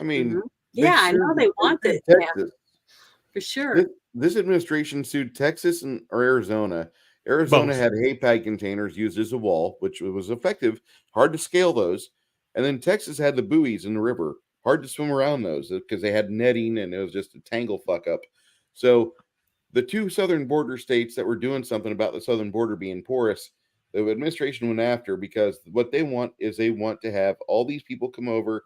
D: I mean,
A: Mhm.
D: they
A: Yeah, I
D: sued,
A: know they want
D: sued
A: it to happen
D: Texas.
A: for sure.
D: This administration sued Texas or Arizona. Arizona
C: Both.
D: had HAPAG containers used as a wall, which was effective, hard to scale those. And then Texas had the buoys in the river, hard to swim around those because they had netting and it was just a tangle fuck up. So the two southern border states that were doing something about the southern border being porous, the administration went after because what they want is they want to have all these people come over,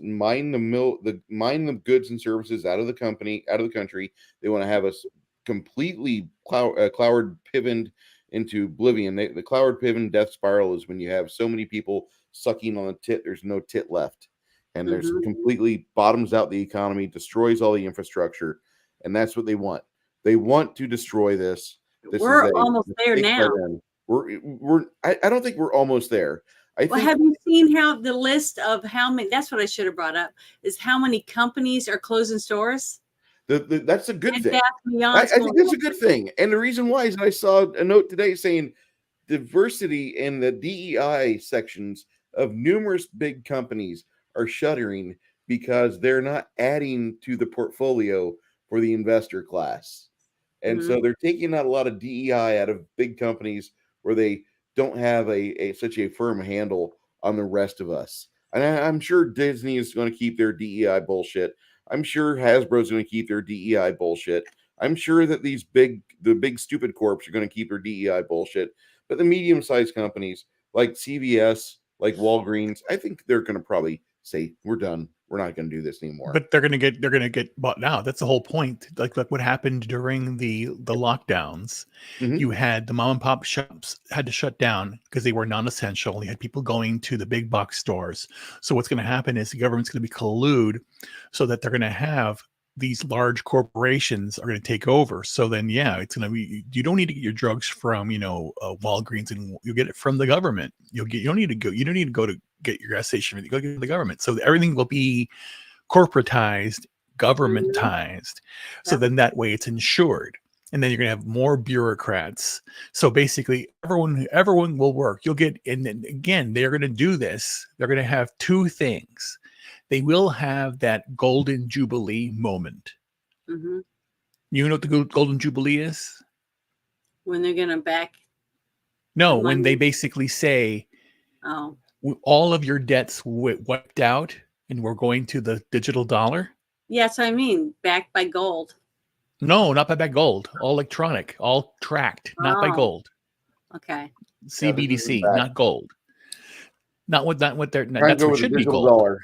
D: mine the goods and services out of the country. They want to have us completely cloud pivened into oblivion. The cloud piven death spiral is when you have so many people sucking on the tit, there's no tit left, and there's
A: Mhm.
D: completely bottoms out the economy, destroys all the infrastructure, and that's what they want. They want to destroy this. This is
A: We're
D: a
A: almost there
D: mistake by
A: now.
D: them. I don't think we're almost there. I
A: Well,
D: think
A: have you seen how the list of how many? That's what I should have brought up. Is how many companies are closing stores?
D: that's a good
A: It's
D: thing.
A: vast beyond
D: I think that's a
A: small.
D: good thing. And the reason why is I saw a note today saying diversity in the DEI sections of numerous big companies are shuttering because they're not adding to the portfolio for the investor class. And
A: Mhm.
D: so they're taking out a lot of DEI out of big companies where they don't have such a firm handle on the rest of us. And I'm sure Disney is going to keep their DEI bullshit. I'm sure Hasbro's going to keep their DEI bullshit. I'm sure that the big stupid corps are going to keep their DEI bullshit. But the medium-sized companies like CVS, like Walgreens, I think they're going to probably say, we're done. We're not going to do this anymore.
C: But they're gonna get bought out. That's the whole point. Like what happened during the lockdowns.
D: Mhm.
C: You had the mom and pop shops had to shut down because they were non-essential. You had people going to the big box stores. So what's going to happen is the government's going to be collude so that they're going to have these large corporations are going to take over. So then, yeah, it's going to be, you don't need to get your drugs from, Walgreens, and you'll get it from the government. You don't need to go to get your gas station. You go get it from the government. So everything will be corporatized, governmentized. So
A: Yep.
C: then that way it's insured. And then you're going to have more bureaucrats. So basically everyone will work. You'll get, and then again, they're going to do this. They're going to have two things. They will have that golden jubilee moment.
A: Mhm.
C: You know what the golden jubilee is?
A: When they're gonna back
C: No,
A: the
C: when they
A: money.
C: basically say
A: Oh,
C: all of your debts wiped out and we're going to the digital dollar.
A: yes, I mean backed by gold.
C: No, not by gold. All electronic, all tracked, not by
A: Oh,
C: gold.
A: okay.
D: Yeah, this isn't
C: CBDC,
D: back.
C: not gold. Not what they're.
D: Try and
C: That's
D: go
C: what
D: with the
C: should be
D: digital
C: gold.
D: dollar.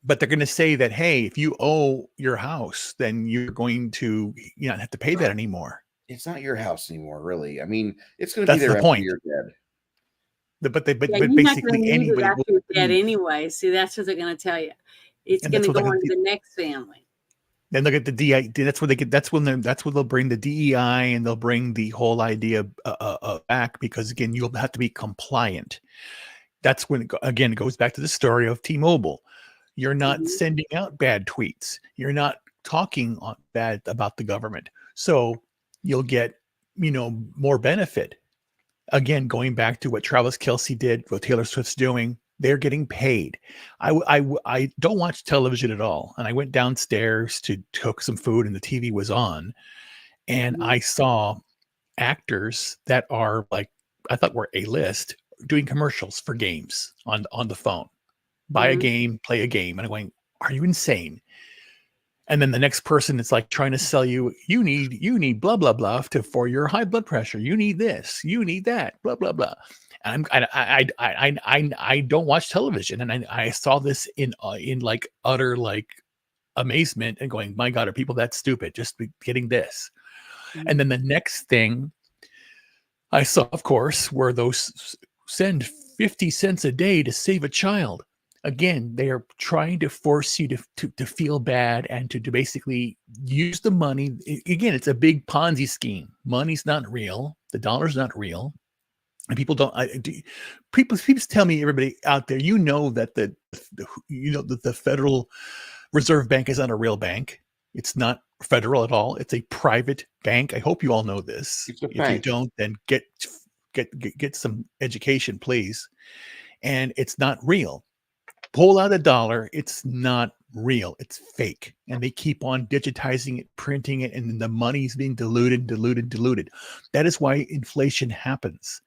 C: But they're going to say that, hey, if you owe your house, then you're going to not have to pay that anymore.
D: It's not your house anymore, really. I mean, it's going to be
C: That's
D: there
C: the
D: after
C: point.
D: you're dead.
C: But
A: Yeah,
C: but
A: you're not gonna
C: basically
A: need it
C: anybody will
A: after you're dead
C: leave.
A: anyway. See, that's what they're gonna tell you. It's
C: And
A: gonna
C: that's what
A: go
C: they're
A: on
C: going
A: to
C: to do.
A: the next family.
C: Then they'll get the DI. That's where they get. That's when they'll bring the DEI and they'll bring the whole idea back because again you'll have to be compliant. That's when again it goes back to the story of T-Mobile. You're not
A: Mhm.
C: sending out bad tweets. You're not talking bad about the government. So you'll get, more benefit. Again, going back to what Travis Kelce did, what Taylor Swift's doing, they're getting paid. I don't watch television at all. And I went downstairs to cook some food and the TV was on. And
A: Mhm.
C: I saw actors that are like, I thought were A-list doing commercials for games on the phone. Buy a
A: Mhm.
C: game, play a game. And I'm going, are you insane? And then the next person is like trying to sell you, you need blah, blah, blah for your high blood pressure. You need this, you need that, blah, blah, blah. And I don't watch television. And I saw this in like utter like amazement and going, my God, are people that stupid? Just getting this. And then the next thing I saw, of course, were those send 50 cents a day to save a child. Again, they are trying to force you to feel bad and to basically use the money. Again, it's a big Ponzi scheme. Money's not real. The dollar's not real. And people don't. People tell me, everybody out there, that the Federal Reserve Bank is not a real bank. It's not federal at all. It's a private bank. I hope you all know this.
D: It's a
C: If you
D: bank.
C: don't, then get some education, please. And it's not real. Pull out a dollar. It's not real. It's fake. And they keep on digitizing it, printing it, and the money's being diluted. That is why inflation happens.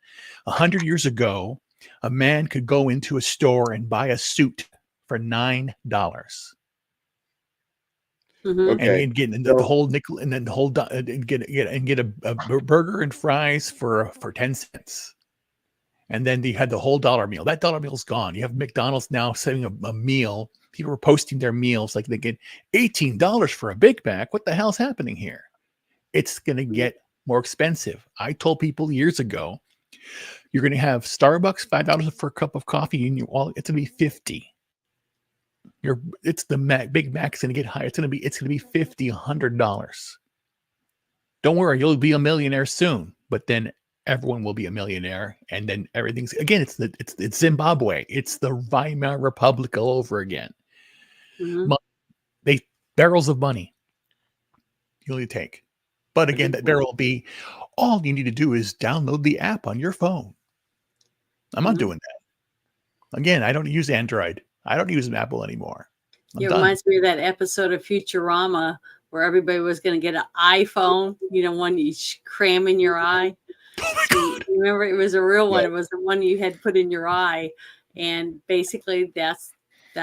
C: 100 years ago, a man could go into a store and buy a suit for $9.
A: Mhm.
D: Okay.
C: And get
D: So-
C: the whole nickel, and then the whole and get a burger and fries for 10 cents. And then you had the whole dollar meal. That dollar meal's gone. You have McDonald's now setting a meal. People are posting their meals like they get $18 for a Big Mac. What the hell's happening here? It's going to get more expensive. I told people years ago, you're going to have Starbucks $5 for a cup of coffee, and it's going to be $50. It's the Big Mac's going to get higher. It's going to be $50, $100. Don't worry, you'll be a millionaire soon. But then everyone will be a millionaire, and then everything's again. It's Zimbabwe. It's the Weimar Republic all over again.
A: Mhm.
C: Barrels of money you'll need to take, but again, that barrel will be all you need to do is download the app on your phone. I'm not
A: Mhm.
C: doing that. Again, I don't use Android. I don't use an Apple anymore.
A: It reminds me of that episode of Futurama where everybody was going to get an iPhone, one you cram in your eye.
C: Oh my God.
A: Remember, it was a real one.
D: Yeah.
A: It was the one you had put in your eye. And basically, that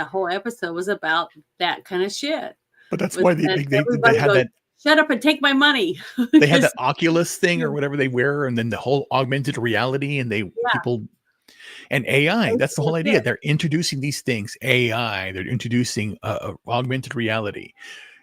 A: whole episode was about that kind of shit.
C: But that's
A: Was
C: why
A: that
C: they
A: everybody
C: had
A: goes,
C: that.
A: shut up and take my money.
C: They had that
A: 'Cause-
C: Oculus thing or whatever they wear, and then the whole augmented reality, and people and AI. That's the whole idea. They're introducing these things. AI. They're introducing augmented reality.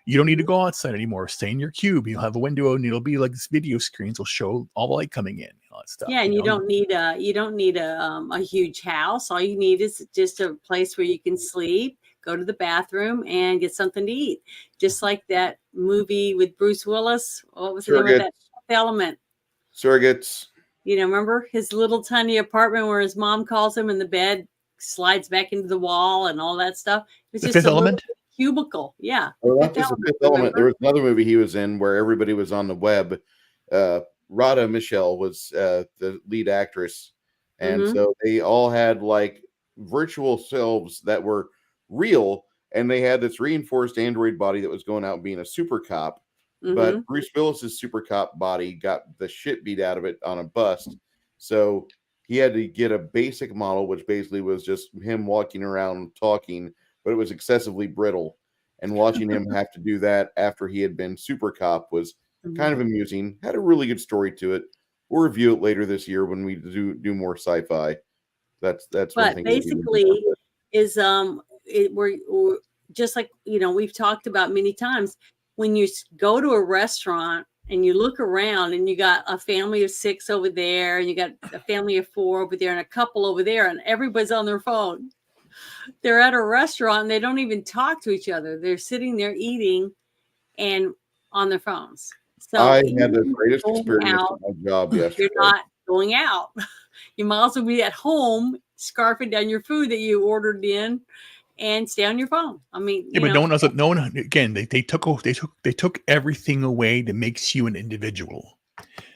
C: You don't need to go outside anymore. Stay in your cube. You'll have a window, and it'll be like this video screens will show all the light coming in, all that stuff.
A: Yeah, and you don't need a huge house. All you need is just a place where you can sleep, go to the bathroom, and get something to eat. Just like that movie with Bruce Willis. What was the name of that? Fifth Element.
D: Surrogates.
A: Remember his little tiny apartment where his mom calls him, and the bed slides back into the wall and all that stuff. It's
C: The
A: just
C: Fifth
A: a little
C: Element.
A: cubicle. Yeah.
D: Well, not just the Fifth Element. There was another movie he was in where everybody was on the web. Radha Michelle was the lead actress, and so they all had like virtual selves that were real, and they had this reinforced android body that was going out and being a super cop. But Bruce Willis's super cop body got the shit beat out of it on a bust, so he had to get a basic model, which basically was just him walking around talking, but it was excessively brittle. And watching him have to do that after he had been super cop was kind of amusing. Had a really good story to it. We'll review it later this year when we do more sci-fi. That's
A: But
D: one thing
A: basically, is we're just like we've talked about many times. When you go to a restaurant and you look around and you got a family of 6 over there, and you got a family of 4 over there, and a couple over there, and everybody's on their phone. They're at a restaurant and they don't even talk to each other. They're sitting there eating and on their phones. So
D: I had the greatest
A: going
D: experience
A: out,
D: of my job yesterday.
A: you're not going out. You might also be at home scarfing down your food that you ordered in and stay on your phone. I mean,
C: Yeah,
A: you
C: but
A: know,
C: no one again, they took everything away that makes you an individual.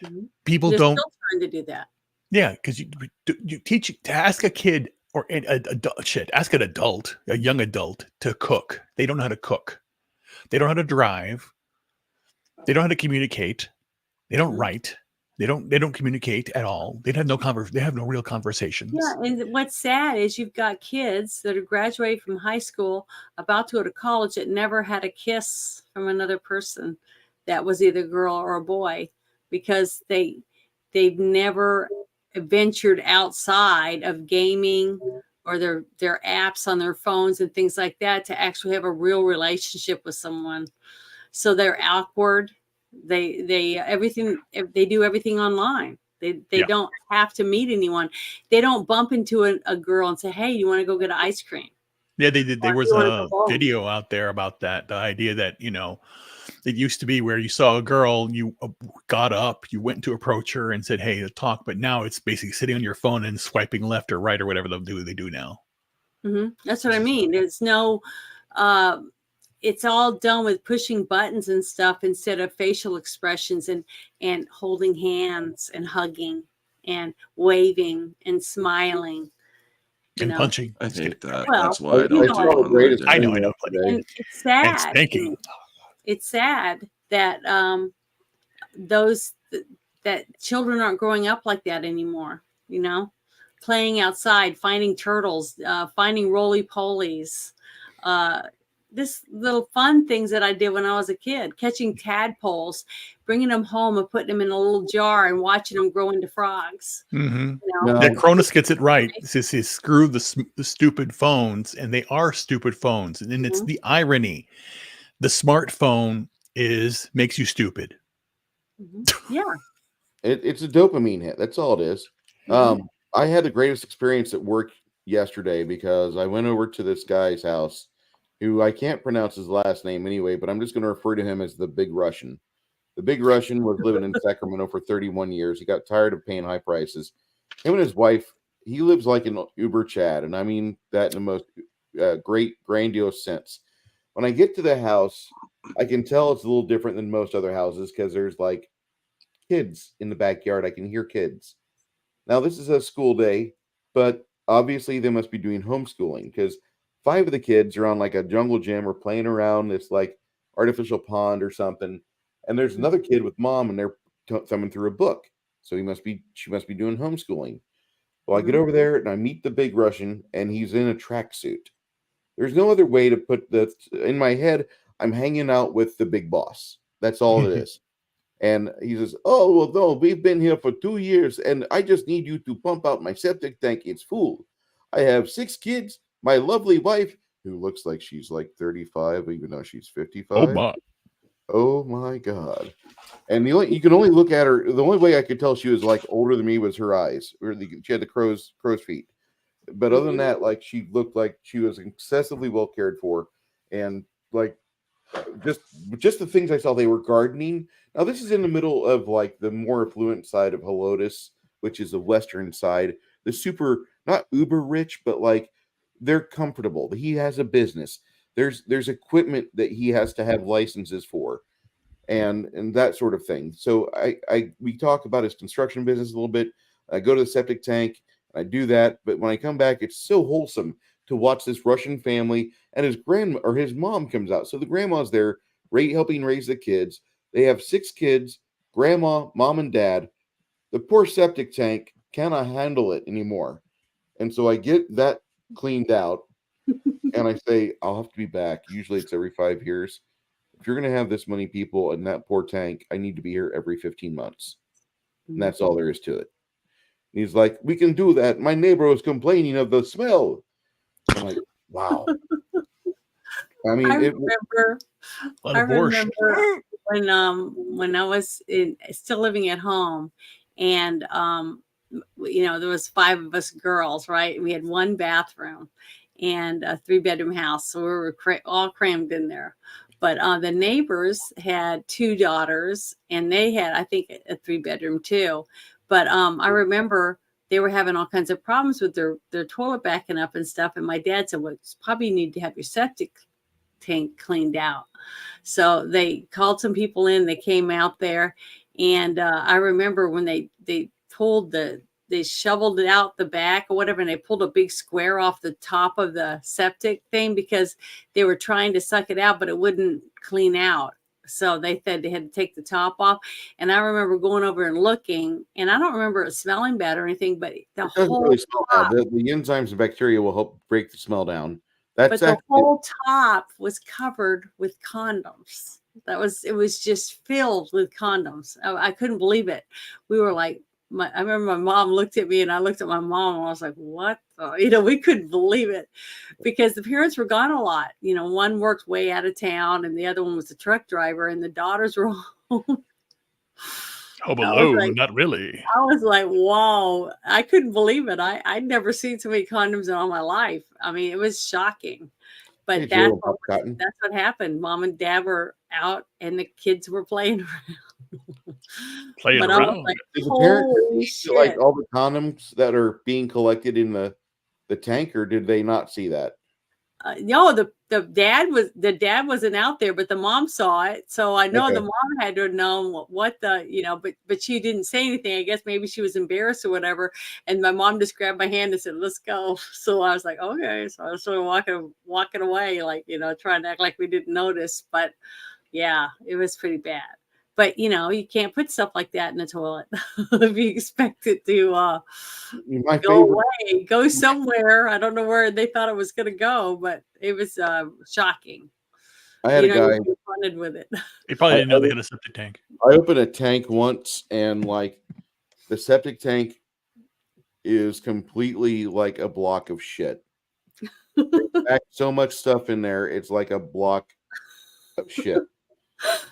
A: mhm.
C: People
A: They're
C: don't,
A: still trying to do that.
C: yeah, because you teach to ask a kid or ask an adult, a young adult to cook. They don't know how to cook. They don't know how to drive. They don't know how to communicate. They don't
A: Mhm.
C: write. They don't communicate at all. They have no real conversations.
A: Yeah, and what's sad is you've got kids that are graduating from high school, about to go to college, that never had a kiss from another person that was either a girl or a boy, because they've never ventured outside of gaming or their apps on their phones and things like that to actually have a real relationship with someone. So they're awkward. They everything, they do everything online. They
C: Yeah.
A: don't have to meet anyone. They don't bump into a girl and say, "Hey, you want to go get ice cream?"
C: Yeah, they did.
A: Or,
C: There was
A: "You want to
C: a
A: go home?"
C: video out there about that. The idea that, it used to be where you saw a girl, you got up, you went to approach her and said, "Hey, to talk." But now it's basically sitting on your phone and swiping left or right or whatever they do now.
A: That's what I mean. There's no, uh, it's all done with pushing buttons and stuff instead of facial expressions and holding hands and hugging and waving and smiling. You
C: And
A: know,
C: punching.
B: I
C: Just
B: hate
C: kidding.
B: that.
A: well,
B: That's why I
A: you
B: don't
A: know,
B: do
D: saw the
B: online
D: greatest
C: I
B: dating.
C: know,
D: yesterday.
A: and it's
C: And
A: sad.
C: spanking.
A: It's sad that those that children aren't growing up like that anymore. You know, playing outside, finding turtles, finding roly polies. This little fun things that I did when I was a kid, catching tadpoles, bringing them home and putting them in a little jar and watching them grow into frogs.
C: Mm-hmm.
A: You know?
D: No,
C: Yeah, Cronus gets it right. It says screw the stupid phones, and they are stupid phones. And then it's
A: Mhm.
C: the irony: the smartphone makes you stupid.
A: Yeah.
D: it's a dopamine hit. That's all it is.
A: Mhm.
D: I had the greatest experience at work yesterday because I went over to this guy's house, who I can't pronounce his last name anyway, but I'm just going to refer to him as the Big Russian. The Big Russian was living in Sacramento for 31 years. He got tired of paying high prices. Him and his wife, he lives like an Uber Chad, and I mean that in the most great, grandiose sense. When I get to the house, I can tell it's a little different than most other houses because there's like kids in the backyard. I can hear kids. Now, this is a school day, but obviously they must be doing homeschooling because 5 of the kids are on like a jungle gym or playing around this like artificial pond or something. And there's another kid with mom, and they're thumbing through a book. So she must be doing homeschooling. Well, I get
A: Mhm.
D: over there and I meet the Big Russian, and he's in a tracksuit. There's no other way to put that in my head. I'm hanging out with the big boss. That's all it is. And he says, "Oh, well, no, we've been here for 2 years, and I just need you to pump out my septic tank. It's full. I have 6 kids, my lovely wife, who looks like she's like 35, even though she's
C: Oh
D: 55.
C: my!
D: Oh my God." And you can only look at her. The only way I could tell she was like older than me was her eyes. She had the crow's feet. But other than that, like she looked like she was excessively well cared for, and like just the things I saw, they were gardening. Now this is in the middle of like the more affluent side of Helotes, which is the western side. The super not uber rich, but like they're comfortable. He has a business. There's equipment that he has to have licenses for, and that sort of thing. So we talk about his construction business a little bit. I go to the septic tank, I do that, but when I come back, it's so wholesome to watch this Russian family, and his grandma or his mom comes out. So the grandma's there, helping raise the kids. They have 6 kids, grandma, mom, and dad. The poor septic tank cannot handle it anymore, and so I get that cleaned out, and I say I'll have to be back. Usually it's every 5 years. If you're going to have this many people in that poor tank, I need to be here every 15 months. And that's all there is to it. And he's like, "We can do that. My neighbor was complaining of the smell." I'm like, wow. I mean,
A: I remember
C: A lot
A: I
C: of borscht.
A: remember when I was still living at home, and there was 5 of us girls, right? We had 1 bathroom and a 3-bedroom house, so we were all crammed in there. But the neighbors had 2 daughters, and they had, I think, a 3-bedroom too. But I remember they were having all kinds of problems with their toilet backing up and stuff. And my dad said, well, it's probably you need to have your septic tank cleaned out. So they called some people in, they came out there. And I remember when they shoveled it out the back or whatever, and they pulled a big square off the top of the septic thing because they were trying to suck it out, but it wouldn't clean out. So they said they had to take the top off. And I remember going over and looking, and I don't remember it smelling bad or anything, but the whole
D: Really smell
A: top,
D: bad. The enzymes and bacteria will help break the smell down.
A: but
D: That's
A: the
D: actually,
A: whole top was covered with condoms. It was just filled with condoms. I couldn't believe it. We were like, I remember my mom looked at me and I looked at my mom and I was like, what? We couldn't believe it because the parents were gone a lot. One worked way out of town and the other one was a truck driver and the daughters were home.
C: Home alone, not really.
A: I was like, wow, I couldn't believe it. I'd never seen so many condoms in all my life. I mean, it was shocking. But that's what happened. Mom and dad were out and the kids were playing around.
C: Playing
A: but
C: around.
A: I was like,
D: Does the parents
A: holy
D: see,
A: shit.
D: like all the condoms that are being collected in the tank, or did they not see that?
A: No, the dad wasn't out there, but the mom saw it. So I know the mom had to have known what but she didn't say anything. I guess maybe she was embarrassed or whatever. And my mom just grabbed my hand and said, let's go. So I was like, okay. So I was sort of walking away, like, trying to act like we didn't notice. But yeah, it was pretty bad. But you can't put stuff like that in the toilet if you expect it to go somewhere. I don't know where they thought it was going to go, but it was shocking.
D: I had a guy
A: confronted with it.
C: They probably didn't know they had a septic tank.
D: I opened a tank once, and like the septic tank is completely like a block of shit. There's so much stuff in there; it's like a block of shit.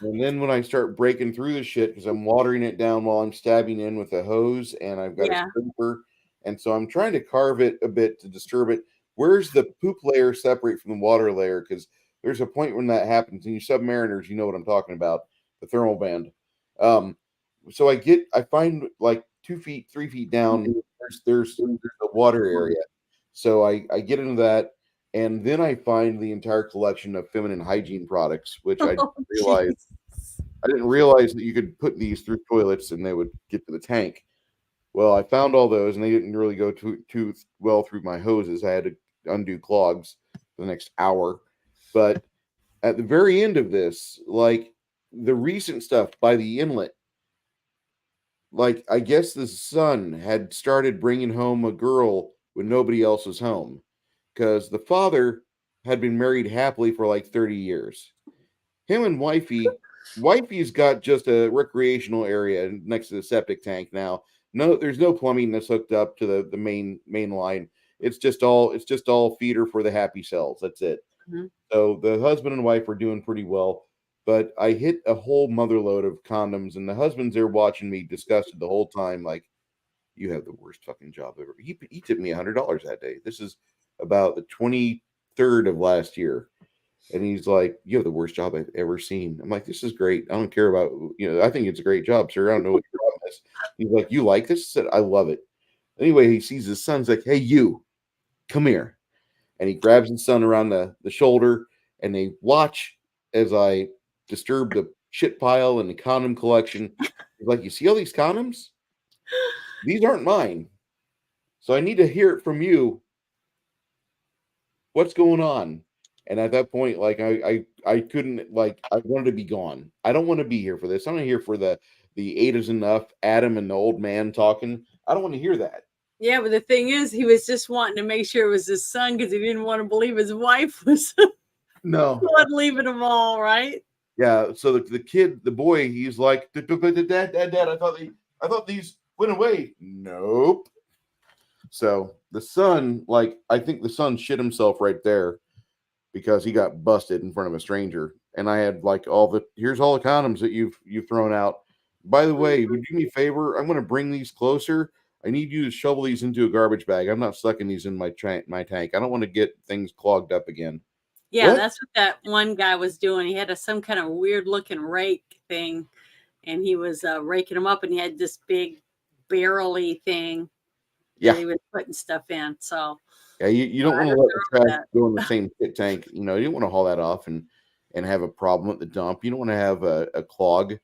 D: And then when I start breaking through the shit, because I'm watering it down while I'm stabbing in with a hose, and I've got a scraper, and so I'm trying to carve it a bit to disturb it. Where's the poop layer separate from the water layer? Because there's a point when that happens, and you submariners, you know what I'm talking about, the thermal band. So I find like 2 feet, 3 feet down, there's a water area. So I get into that. And then I find the entire collection of feminine hygiene products, which I didn't realize that you could put these through toilets and they would get to the tank. Well, I found all those, and they didn't really go too well through my hoses. I had to undo clogs for the next hour. But at the very end of this, like the recent stuff by the inlet, like I guess the son had started bringing home a girl when nobody else was home. Because the father had been married happily for like 30 years. Him and wifey's got just a recreational area next to the septic tank now. No, there's no plumbing that's hooked up to the main line. It's just all feeder for the happy cells. That's it. Mm-hmm. So the husband and wife are doing pretty well. But I hit a whole mother load of condoms, and the husband's there watching me disgusted the whole time. Like, you have the worst fucking job ever. He tipped me $100 that day. This is about the 23rd of last year, and he's like, you have the worst job I've ever seen. I'm like, this is great. I don't care about, I think it's a great job, sir. I don't know what your problem is. He's like, you like this? I said, I love it. Anyway, he sees his son's like, hey, you come here, and he grabs his son around the shoulder, and they watch as I disturb the shit pile and the condom collection. He's like, you see all these condoms? These aren't mine, so I need to hear it from you. What's going on? And at that point, like I couldn't, like, I wanted to be gone. I don't want to be here for this. I'm not here for the eight is enough, Adam and the old man talking. I don't want to hear that.
A: Yeah, but the thing is, he was just wanting to make sure it was his son because he didn't want to believe his wife was not leaving him all, right?
D: Yeah. So the boy, he's like, Dad, I thought these went away. Nope. So the son, like, I think the son shit himself right there because he got busted in front of a stranger. And I had like here's all the condoms that you've thrown out. By the way, would you do me a favor? I'm going to bring these closer. I need you to shovel these into a garbage bag. I'm not sucking these in my tank. I don't want to get things clogged up again.
A: Yeah, what? That's what that one guy was doing. He had some kind of weird looking rake thing, and he was raking them up, and he had this big barrel-y thing.
D: Yeah.
A: that he was putting stuff in. So
D: Yeah, you don't
A: I
D: want to
A: don't
D: let
A: know
D: the trash
A: that.
D: go in the same shit tank. You know, you don't want to haul that off and have a problem at the dump. You don't want to have a clog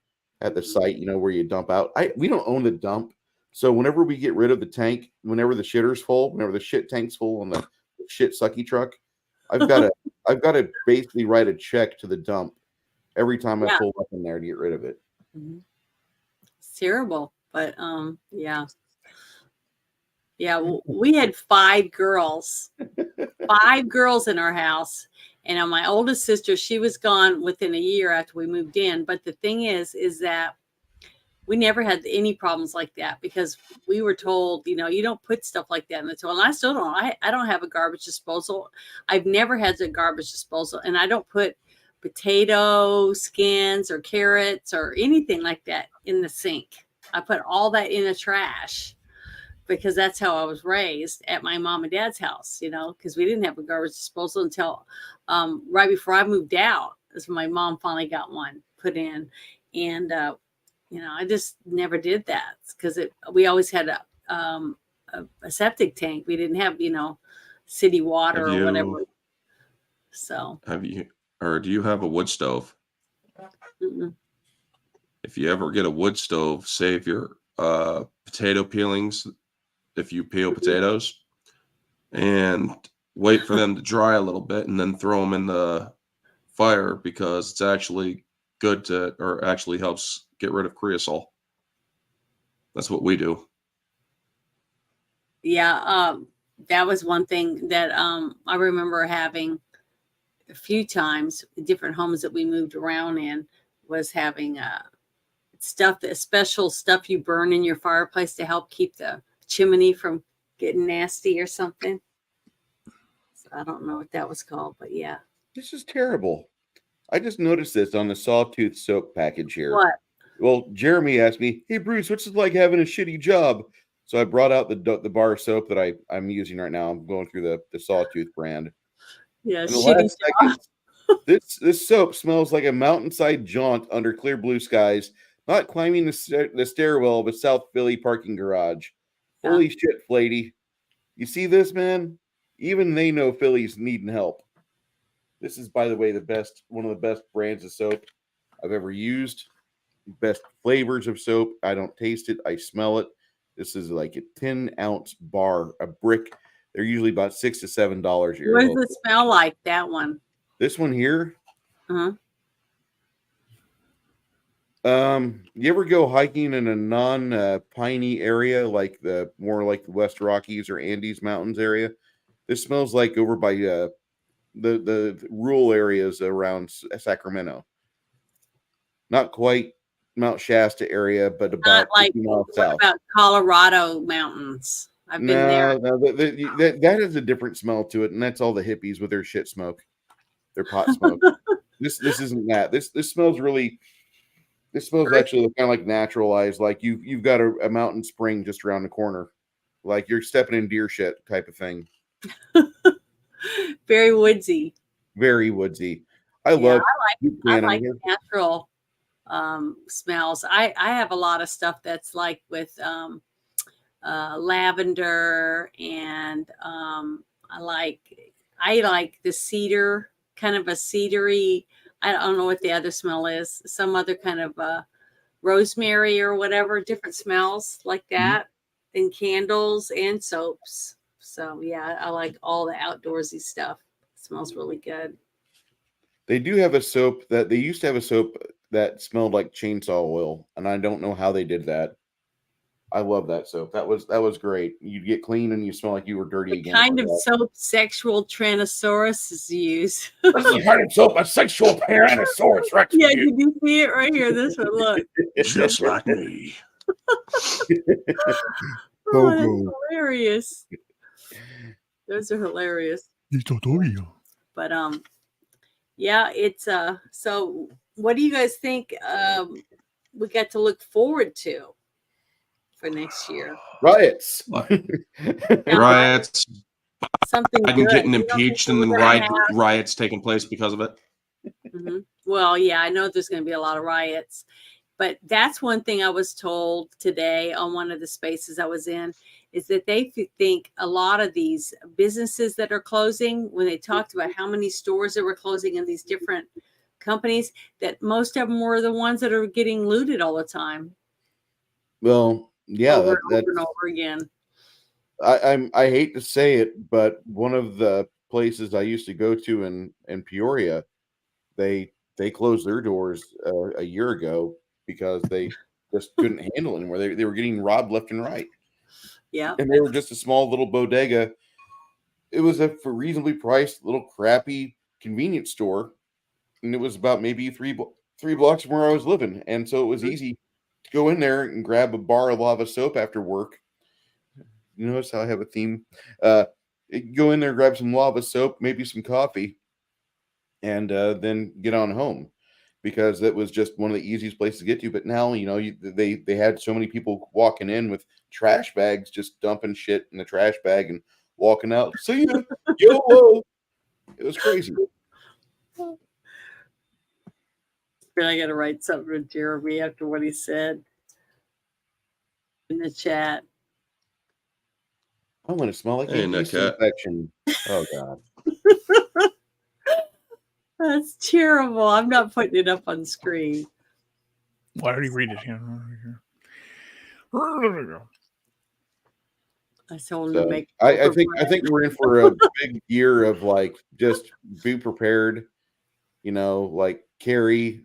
D: at the site, you know, where you dump out. We don't own the dump. So whenever we get rid of the tank, whenever the shitter's full, whenever the shit tank's full on the shit sucky truck, I've got to basically write a check to the dump every time I
A: Yeah.
D: pull up in there to get rid of it.
A: Mhm. It's terrible, but yeah. Yeah, we had 5 girls, 5 girls in our house. And my oldest sister, she was gone within a year after we moved in. But the thing is that we never had any problems like that because we were told, you know, you don't put stuff like that in the toilet. And I still don't. I don't have a garbage disposal. I've never had a garbage disposal, and I don't put potato skins or carrots or anything like that in the sink. I put all that in the trash because that's how I was raised at my mom and dad's house, you know, because we didn't have a garbage disposal until right before I moved out. That's when my mom finally got one put in. And, you know, I just never did that because we always had a septic tank. We didn't have, you know, city water or whatever. So.
B: Do you have a wood stove?
A: Mm-mm.
B: If you ever get a wood stove, save your potato peelings if you peel potatoes and wait for them to dry a little bit and then throw them in the fire because it's actually good or actually helps get rid of creosote. That's what we do.
A: Yeah, that was one thing that I remember having a few times, different homes that we moved around in, was having special stuff you burn in your fireplace to help keep the chimney from getting nasty or something. So I don't know what that was called, but yeah.
D: This is terrible. I just noticed this on the Sawtooth soap package here.
A: What?
D: Well, Jeremy asked me, "Hey Bruce, what's it like having a shitty job?" So I brought out the bar soap that I'm using right now. I'm going through the Sawtooth brand.
A: Yeah,
D: In the
A: shitty
D: last seconds, this soap smells like a mountainside jaunt under clear blue skies, not climbing the stairwell of a South Philly parking garage.
A: Yeah.
D: Holy shit, Flady. You see this, man? Even they know Philly's needing help. This is, by the way, one of the best brands of soap I've ever used. Best flavors of soap. I don't taste it. I smell it. This is like a 10-ounce bar, a brick. They're usually about $6 to $7.
A: What does it smell like, that one?
D: This one here?
A: Uh-huh.
D: You ever go hiking in a non-piney area, like more like the West Rockies or Andes Mountains area? This smells like over by the rural areas around Sacramento. Not quite Mount Shasta area, but about
A: Not like
D: 50 miles
A: what
D: south.
A: about Colorado mountains? I've been there.
D: No, that has a different smell to it, and that's all the hippies with their shit smoke, their pot smoke. This isn't that. This smells really. This smells actually kind of like naturalized, like you've got a mountain spring just around the corner, like you're stepping in deer shit type of thing.
A: Very woodsy.
D: Very woodsy. I like
A: natural smells. I have a lot of stuff that's like with lavender, and I like the cedar, kind of a cedary. I don't know what the other smell is. Some other kind of rosemary or whatever, different smells like that, and candles and soaps. So yeah, I like all the outdoorsy stuff. It smells really good. They
D: do have a soap that they used to have a soap that smelled like chainsaw oil, and I don't know how they did that. I love that soap. That was great. You'd get clean and you smell like you were dirty again.
A: What kind of soap sexual Tyrannosaurus use?
D: This is the kind of soap a sexual Tyrannosaurus Rex.
A: Yeah, did you see it right here? This one, look.
B: Just like me.
A: Oh, that's hilarious. Those are hilarious. But yeah, it's so what do you guys think we got to look forward to for next year?
D: Riots.
B: Riots.
A: Something
B: Biden
A: good.
B: getting impeached and then riots taking place because of it.
A: Mm-hmm. Well, yeah, I know there's going to be a lot of riots. But that's one thing I was told today on one of the spaces I was in, is that they think a lot of these businesses that are closing, when they talked about how many stores that were closing in these different companies, that most of them were the ones that are getting looted all the time.
D: Well, yeah,
A: over
D: that's
A: and over again.
D: I hate to say it, but one of the places I used to go to in Peoria, they closed their doors a year ago because they just couldn't handle it anymore. They were getting robbed left and right,
A: Yeah.
D: and they were just a small little bodega. It was a reasonably priced little crappy convenience store, and it was about maybe three blocks from where I was living, and so it was easy to go in there and grab a bar of lava soap after work. You notice how I have a theme? Go in there, grab some lava soap, maybe some coffee, and then get on home, because that was just one of the easiest places to get to. But now, they had so many people walking in with trash bags, just dumping shit in the trash bag and walking out. So YOLO. It was crazy.
A: I got to write something to Jeremy after what he said in the chat.
D: I want to smell like
B: Hey,
D: a yeast
B: Nick,
D: infection. Oh God.
A: That's terrible. I'm not putting it up on screen.
C: Why did he read it here?
A: I told him
D: So
A: to make.
D: I think we're in for a big year of like, just be prepared. Like Carrie,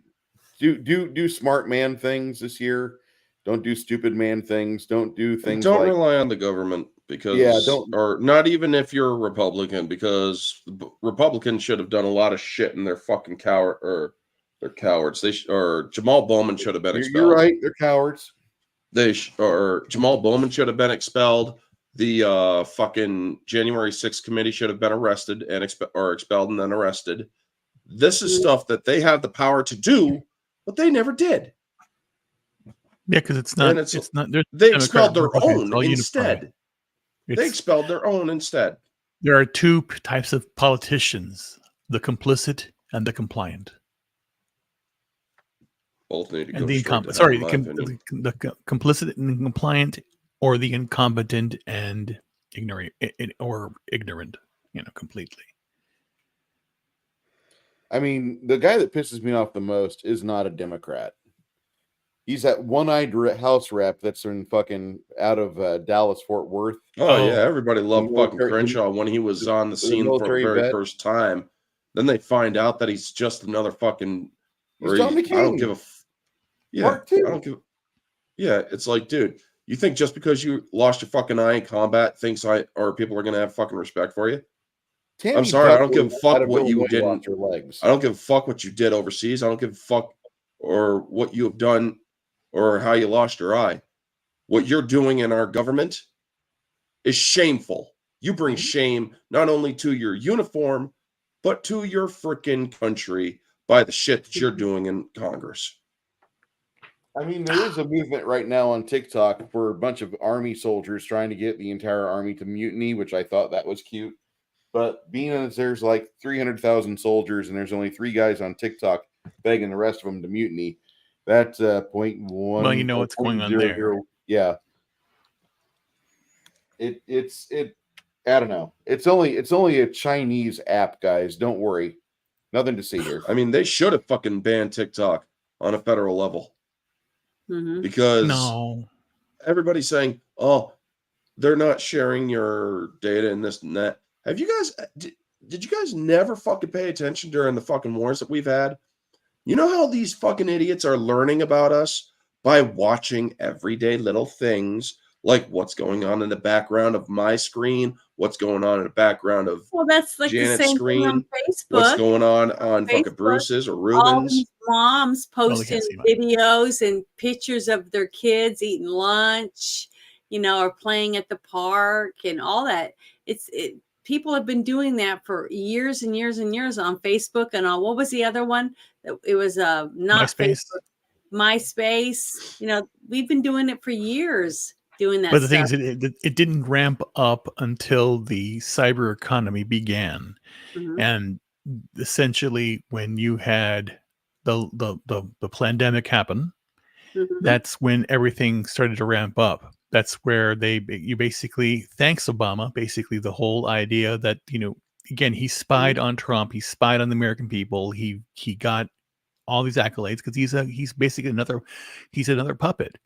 D: do smart man things this year. Don't do stupid man things. Don't do things
B: Don't
D: like
B: rely on the government, because or not even if you're a Republican, because Republicans should have done a lot of shit, and they're fucking they're cowards. Or Jamal Bowman should have been expelled.
D: You're right. They're cowards.
B: Or Jamal Bowman should have been expelled. The fucking January 6th committee should have been arrested and expelled and then arrested. This is stuff that they have the power to do, but they never did.
C: Yeah, because it's not.
B: They expelled their own instead. They expelled their own instead.
C: There are two types of politicians: the complicit and the compliant.
B: Both need to go.
C: And the incompetent. Sorry, the complicit and compliant, or the incompetent and ignorant, completely.
D: I mean, the guy that pisses me off the most is not a Democrat. He's that one-eyed House rep that's in fucking out of Dallas, Fort Worth.
B: Oh yeah, everybody loved fucking Crenshaw when he was on the scene for the very first time. Then they find out that he's just another fucking.
D: He's John McCain.
B: I don't give a. Yeah, I don't give. Yeah, it's like, dude, you think just because you lost your fucking eye in combat, people are gonna have fucking respect for you?
D: Tammy,
B: I'm sorry, I don't give a fuck what you did.
D: I
B: don't give a fuck what you did overseas. I don't give a fuck or what you have done or how you lost your eye. What you're doing in our government is shameful. You bring shame not only to your uniform, but to your freaking country by the shit that you're doing in Congress.
D: I mean, there is a movement right now on TikTok for a bunch of army soldiers trying to get the entire army to mutiny, which I thought that was cute. But being as there's like 300,000 soldiers and there's only 3 guys on TikTok begging the rest of them to mutiny, that's 0.1.
C: Well, you know what's going on there.
D: Yeah. It's I don't know. It's only a Chinese app, guys. Don't worry. Nothing to see here.
B: I mean, they should have fucking banned TikTok on a federal level.
A: Mm-hmm.
B: Because everybody's saying, oh, they're not sharing your data and this and that. Have you guys, did you guys never fucking pay attention during the fucking wars that we've had? You know how these fucking idiots are learning about us? By watching everyday little things, like what's going on in the background of my screen, what's going on in the background of
A: that's like
B: Janet's
A: the same
B: screen,
A: thing on Facebook.
B: what's going on fucking Bruce's or Ruben's.
A: All these moms posting videos and pictures of their kids eating lunch, or playing at the park and all that. People have been doing that for years and years and years on Facebook and on, what was the other one? It was not
C: MySpace.
A: Facebook, MySpace. We've been doing it for years, doing that.
C: But the thing is, it didn't ramp up until the cyber economy began.
A: Mm-hmm.
C: And essentially when you had the pandemic happen
A: Mhm.
C: That's when everything started to ramp up. That's where you basically, thanks Obama, basically the whole idea that, again, he spied on Trump, he spied on the American people, he got all these accolades because he's basically another puppet.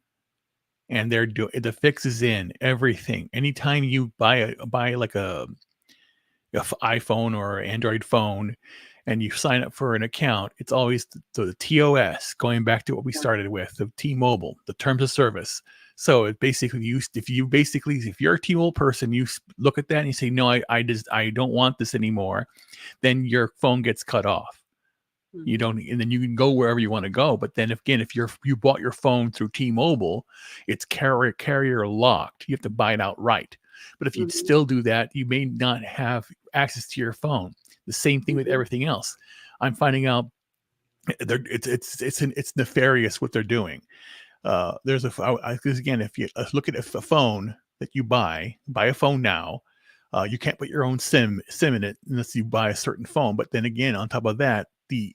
C: And the fix is in everything. Anytime you buy like a iPhone or Android phone and you sign up for an account, it's always the TOS, going back to what we started with, the T-Mobile, the terms of service. So it basically, if you're a T-Mobile person, you look at that and you say, no, I don't want this anymore, then your phone gets cut off. You don't, and then you can go wherever you want to go. But then again, if you bought your phone through T-Mobile, it's carrier locked. You have to buy it outright. But if you still do that, you may not have access to your phone. The same thing with everything else. I'm finding out it's nefarious what they're doing. Because again, if you look at a phone that you buy a phone now, you can't put your own SIM in it unless you buy a certain phone. But then again, on top of that, the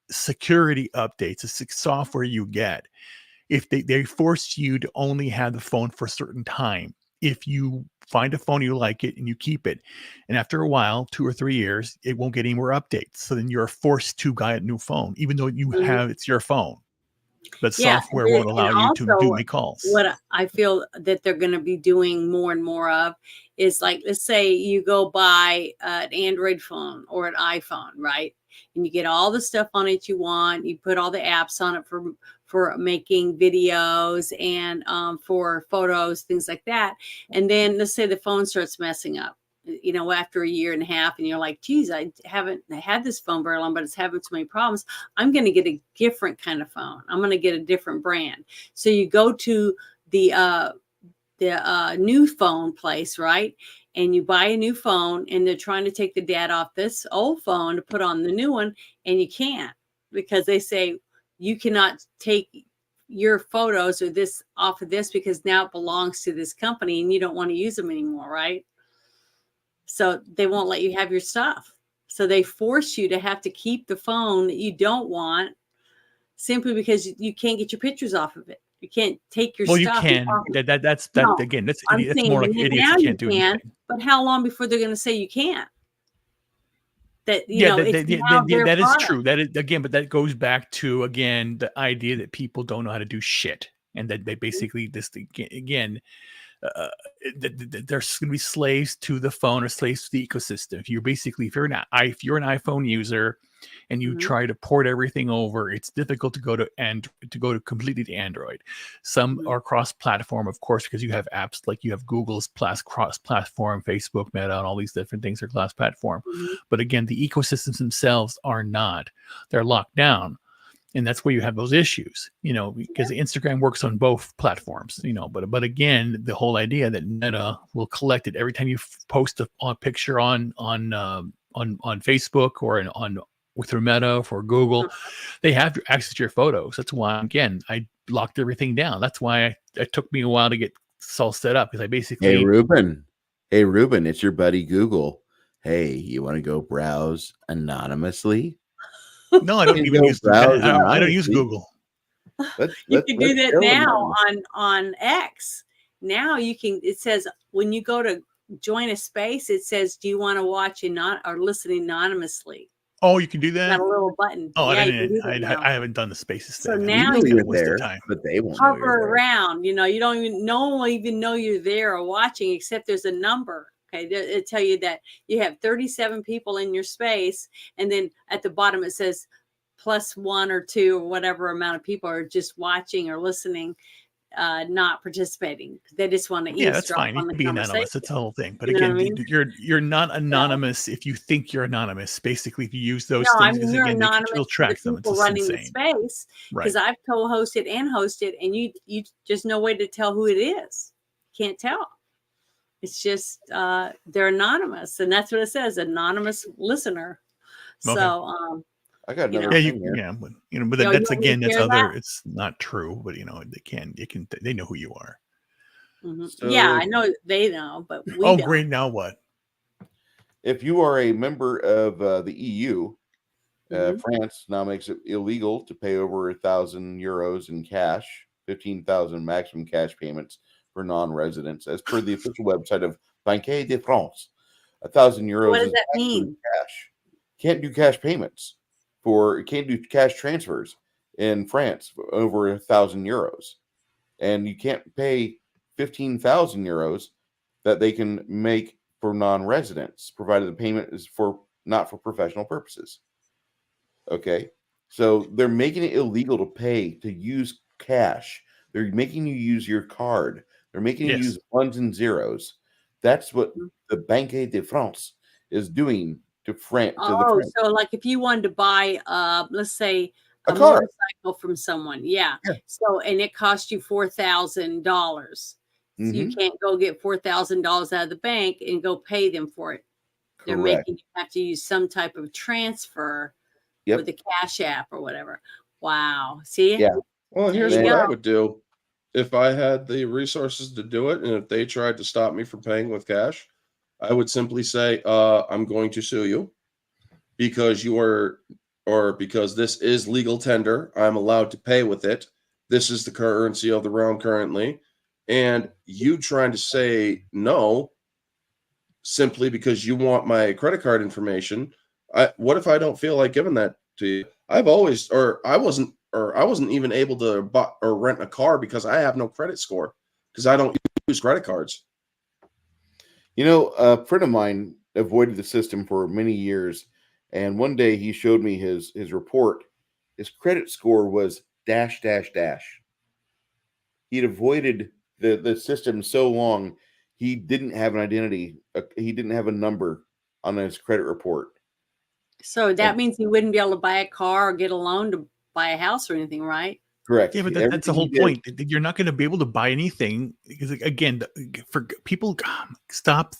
C: security updates, the software you get, if they force you to only have the phone for a certain time. If you find a phone you like it and you keep it, and after a while, 2 or 3 years, it won't get any more updates. So then you're forced to buy a new phone, even though it's your phone. But software won't allow you to make calls.
A: What I feel that they're going to be doing more and more of is, like, let's say you go buy an Android phone or an iPhone, right? And you get all the stuff on it you want. You put all the apps on it for making videos and for photos, things like that. And then let's say the phone starts messing up, after a year and a half, and you're like, geez, I haven't had this phone very long, but it's having so many problems. I'm going to get a different kind of phone. I'm going to get a different brand. So you go to the new phone place, right? And you buy a new phone, and they're trying to take the data off this old phone to put on the new one. And you can't, because they say you cannot take your photos or this off of this because now it belongs to this company and you don't want to use them anymore, right? So they won't let you have your stuff. So they force you to have to keep the phone that you don't want simply because you can't get your pictures off of it. You can't take your stuff.
C: You can. That's again. That's more like idiots.
A: Now
C: you can't do anything.
A: But how long before they're going to say you can't? That
C: that is true. That is, again, but that goes back to, again, the idea that people don't know how to do shit, and that they basically again. There's going to be slaves to the phone or slaves to the ecosystem. If you're an iPhone user and you try to port everything over, it's difficult to go to completely to Android. Some are cross-platform, of course, because you have apps like you have Google's cross-platform, Facebook, Meta, and all these different things are cross-platform. But again, the ecosystems themselves are not. They're locked down. And that's where you have those issues, because Instagram works on both platforms, but again, the whole idea that Meta will collect it every time you post a picture on Facebook or through Meta for Google, they have access to your photos. That's why, again, I locked everything down. That's why it took me a while to get this all set up, because I basically.
E: Hey, Ruben, it's your buddy Google. Hey, you want to go browse anonymously?
C: No, I don't even use. I don't use Google.
A: You can do that now on X. Now you can. It says when you go to join a space, it says, "Do you want to watch or listen anonymously?"
C: Oh, you can do that.
A: Got a little button.
C: Oh, yeah, I haven't done the spaces.
A: So now
E: you're there, but they won't
A: hover around. You don't even. No one will even know you're there or watching, except there's a number. Okay, it'll tell you that you have 37 people in your space, and then at the bottom it says +1 or 2 or whatever amount of people are just watching or listening, not participating. They just want to eavesdrop.
C: Yeah, that's fine. You can be anonymous. That's the whole thing. But
A: again,
C: you're not anonymous if you think you're anonymous. Basically, if you use those things, because
A: you're
C: again,
A: anonymous.
C: You'll track them. It's
A: running
C: insane.
A: the space, because I've co-hosted and hosted, and you just no way to tell who it is. Can't tell. It's just they're anonymous, and that's what it says: anonymous listener. Okay. So
D: I got another
C: but that's again, that's other. It's not true, but they know who you are.
D: So,
A: I know they know, but we
C: don't.
A: Great.
C: Now what?
D: If you are a member of the EU, France now makes it illegal to pay over €1,000 in cash, 15,000 maximum cash payments for non-residents, as per the official website of Banque de France. 1,000 euros.
A: What does
D: is
A: that
D: maximum
A: mean?
D: cash. Can't do cash payments can't do cash transfers in France for over 1,000 euros, and you can't pay 15,000 euros that they can make for non-residents, provided the payment is not for professional purposes. Okay, so they're making it illegal to use cash. They're making you use your card. They're making you
C: Yes.
D: use ones and zeros. That's what the Banque de France is doing to France.
A: Oh, so like if you wanted to buy, let's say
D: A
A: a
D: car.
A: motorcycle from someone, yeah.
D: Yeah.
A: So and it cost you $4,000. So you
D: Mhm.
A: can't go get $4,000 out of the bank and go pay them for it. They're
D: Correct.
A: making you have to use some type of transfer
D: Yep.
A: with the Cash App or whatever. Wow. See?
D: Yeah.
B: Well,
A: There
B: here's
A: you
B: what I
A: go.
B: would do if I had the resources to do it, and if they tried to stop me from paying with cash, I would simply say, I'm going to sue you because because this is legal tender. I'm allowed to pay with it. This is the currency of the realm currently. And you trying to say no simply because you want my credit card information. What if I don't feel like giving that to you? I wasn't even able to buy or rent a car because I have no credit score because I don't use credit cards.
D: You know, a friend of mine avoided the system for many years, and one day he showed me his report. His credit score was dash dash dash. He'd avoided the system so long, he didn't have an identity. He didn't have a number on his credit report.
A: So that means you wouldn't be able to buy a car or get a loan to buy a house or anything, right?
D: Correct.
C: Yeah, but that's the whole point. You're not going to be able to buy anything because, again, for people, stop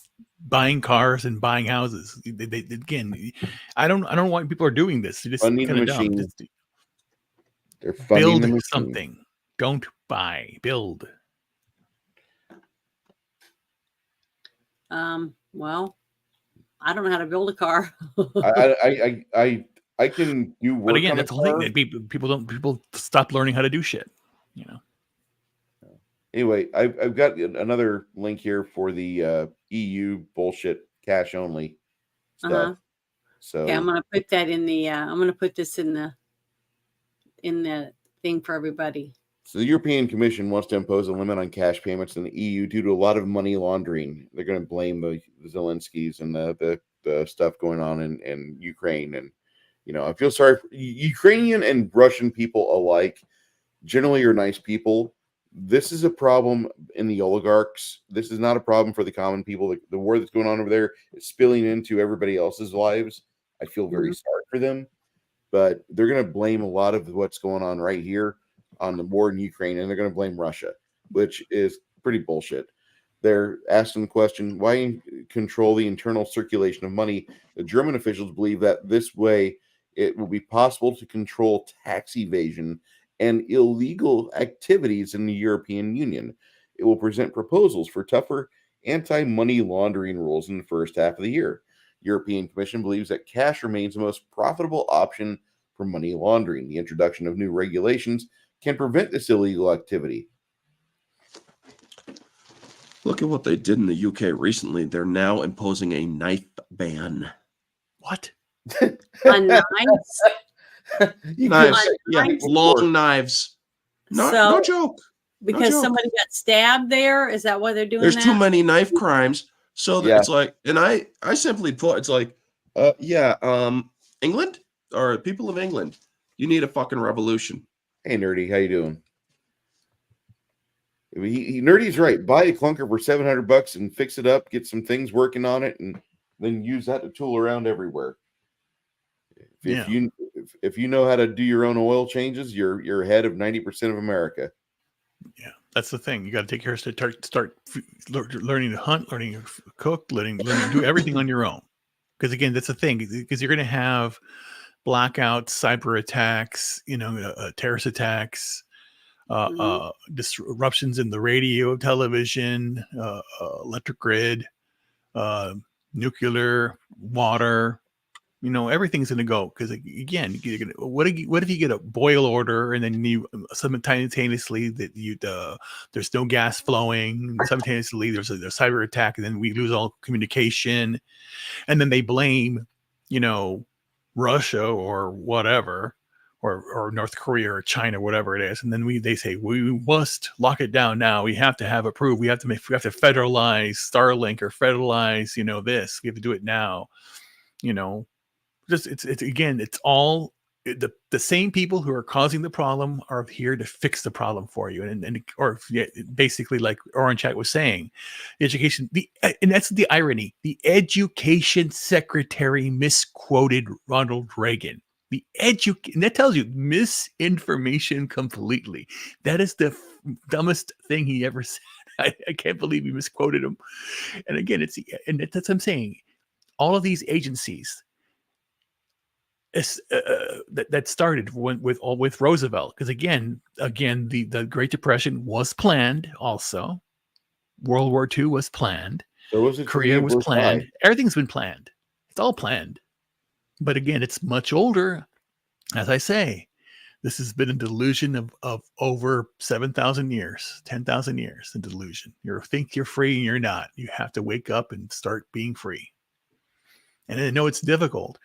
C: buying cars and buying houses. Again, I don't know why people are doing this. They're just
D: Funding
C: kind
D: the
C: of dumb.
D: machine.
C: Just
D: They're funding
C: build
D: the machine.
C: something. Don't buy. Build.
A: Well, I don't know how to build a car.
D: I can do work.
C: But again,
D: on
C: that's
D: a
C: the whole
D: car.
C: thing. People stop learning how to do shit. You know.
D: Anyway, I've got another link here for the EU bullshit cash only stuff.
A: Uh-huh.
D: So
A: Yeah, I'm gonna put that in the. I'm gonna put this in the thing for everybody.
D: So the European Commission wants to impose a limit on cash payments in the EU due to a lot of money laundering. They're going to blame the Zelenskys and the stuff going on in Ukraine. And, you know, I feel sorry for Ukrainian and Russian people alike. Generally are nice people. This is a problem in the oligarchs. This is not a problem for the common people. The war that's going on over there is spilling into everybody else's lives. I feel very sorry for them. But they're going to blame a lot of what's going on right here on the war in Ukraine, and they're going to blame Russia, which is pretty bullshit. They're asking the question, why control the internal circulation of money? The German officials believe that this way it will be possible to control tax evasion and illegal activities in the European Union. It will present proposals for tougher anti-money laundering rules in the first half of the year. European Commission believes that cash remains the most profitable option for money laundering. The introduction of new regulations can prevent this illegal activity.
B: Look at what they did in the UK recently. They're now imposing a knife ban.
C: What?
A: On knives?
B: Knives, yeah,
A: knives?
B: long knives. No joke.
A: Because
B: joke.
A: somebody got stabbed there? Is that why they're doing
B: There's
A: that?
B: too many knife crimes. So
D: Yeah.
B: it's like, and I simply put, it's like, England or people of England, you need a fucking revolution.
D: Hey, Nerdy, how you doing? Nerdy's right. Buy a clunker for $700 and fix it up, get some things working on it, and then use that to tool around everywhere. If you know how to do your own oil changes, you're ahead of 90% of America.
C: Yeah, that's the thing. You got to take care of start learning to hunt, learning to cook, learning to do everything on your own. Because again, that's the thing. Because you're going to have blackouts, cyber attacks, terrorist attacks, disruptions in the radio, television, electric grid, nuclear, water, Everything's going to go because, again, what if you get a boil order and then you simultaneously there's no gas flowing, and simultaneously there's a cyber attack, and then we lose all communication, and then they blame, Russia or whatever, or North Korea or China, whatever it is, and then they say we must lock it down now. We have to have it approved. We have to federalize Starlink or federalize, this. We have to do it now. It's all the same people who are causing the problem are here to fix the problem for you, basically, like Orange Hat was saying, education. And that's the irony. The education secretary misquoted Ronald Reagan. And that tells you misinformation completely. That is the dumbest thing he ever said. I can't believe he misquoted him. And again, that's what I'm saying. All of these agencies that started with Roosevelt, because again, the Great Depression was planned. Also, World War II was planned. Korea was planned. Everything's been planned. It's all planned. But again, it's much older. As I say, this has been a delusion of over 7,000 years, 10,000 years. A delusion. You think you're free and you're not. You have to wake up and start being free. And I know it's difficult.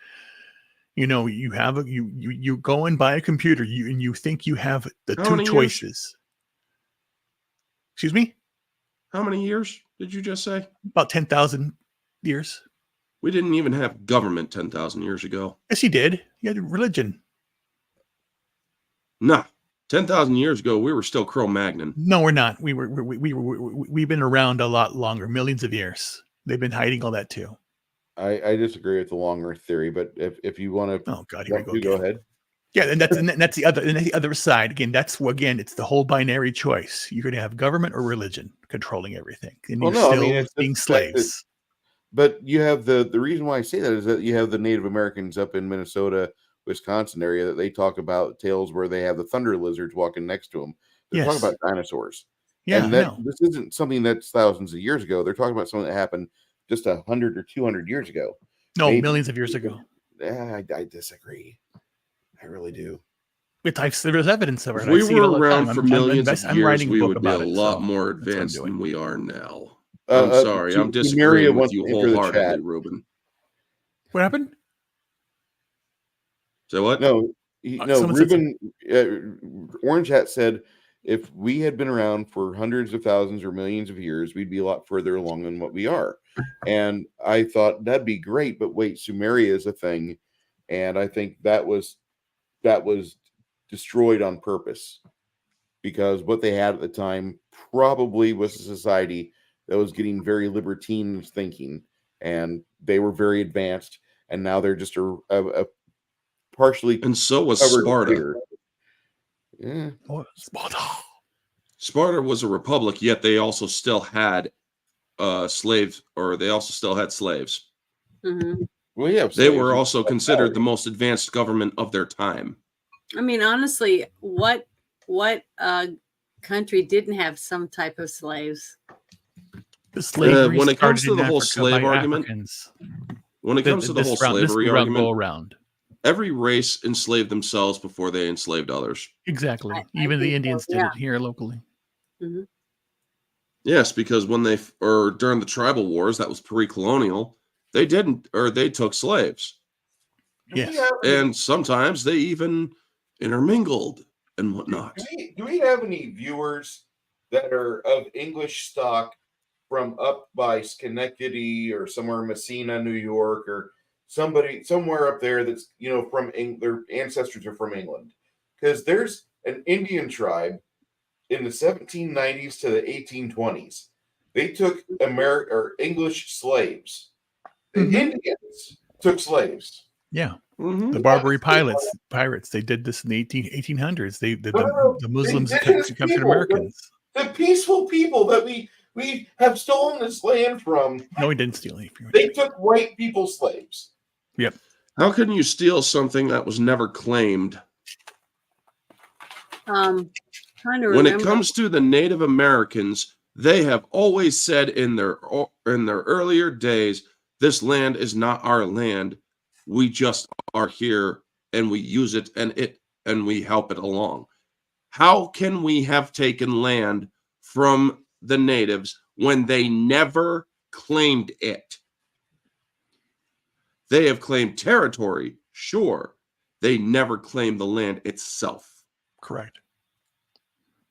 C: You have you go and buy a computer, and you think you have the two choices. Excuse me?
B: How many years did you just say?
C: About 10,000 years.
B: We didn't even have government 10,000 years ago.
C: Yes, you did. You had religion.
B: No, 10,000 years ago, we were still Cro-Magnon.
C: No, we're not. We've been around a lot longer, millions of years. They've been hiding all that too.
D: I disagree with the long Earth theory, but if you want to,
C: oh God, here we
D: go ahead.
C: Yeah, and that's the other side. Again, it's the whole binary choice. You're going to have government or religion controlling everything, and it's being slaves.
D: But you have the reason why I say that is that you have the Native Americans up in Minnesota, Wisconsin area that they talk about tales where they have the thunder lizards walking next to them. They're talking about dinosaurs.
C: Yeah,
D: and this isn't something that's thousands of years ago. They're talking about something that happened just 100 or 200 years ago.
C: No, millions of years ago.
D: I disagree. I really do.
C: There's evidence of it.
B: If we were around for millions of years, we would be a lot more advanced than we are now. I'm sorry. I'm disagreeing with you wholeheartedly, Ruben.
C: What happened?
B: So what?
D: No, Ruben, Orange Hat said, if we had been around for hundreds of thousands or millions of years, we'd be a lot further along than what we are. And I thought that'd be great, but wait, Sumeria is a thing. And I think that was destroyed on purpose, because what they had at the time probably was a society that was getting very libertine thinking, and they were very advanced, and now they're just a partially.
B: And so was Sparta.
D: Here. Yeah.
B: Sparta was a republic, yet they also still had slaves, or they also still had slaves.
A: Mm-hmm.
D: Well, yeah,
B: they were also considered the most advanced government of their time.
A: I mean, honestly, what country didn't have some type of slaves?
B: When it comes to the whole slave argument, when it comes to the whole slavery argument, every race enslaved themselves before they enslaved others.
C: Exactly. Even the Indians did it here locally.
A: Mm-hmm.
B: Yes, because during the tribal wars, that was pre-colonial, they took slaves.
C: Yes.
B: And sometimes they even intermingled and whatnot.
D: Do we have any viewers that are of English stock from up by Schenectady or somewhere in Messina, New York, or somewhere up there that's, from their ancestors are from England? Because there's an Indian tribe in the 1790s to the 1820s. They took English slaves. The Indians took slaves.
C: Yeah.
B: Mm-hmm.
C: The Barbary pirates, they did this in the 1800s. The Muslims captured Americans.
D: The peaceful people that we have stolen this land from.
C: No, we didn't steal any.
D: They took white people slaves.
C: Yep.
B: How can you steal something that was never claimed?
A: Trying to remember.
B: When it comes to the Native Americans, they have always said in their earlier days, this land is not our land. We just are here and we use it and we help it along. How can we have taken land from the natives when they never claimed it? They have claimed territory, sure. They never claimed the land itself.
C: Correct.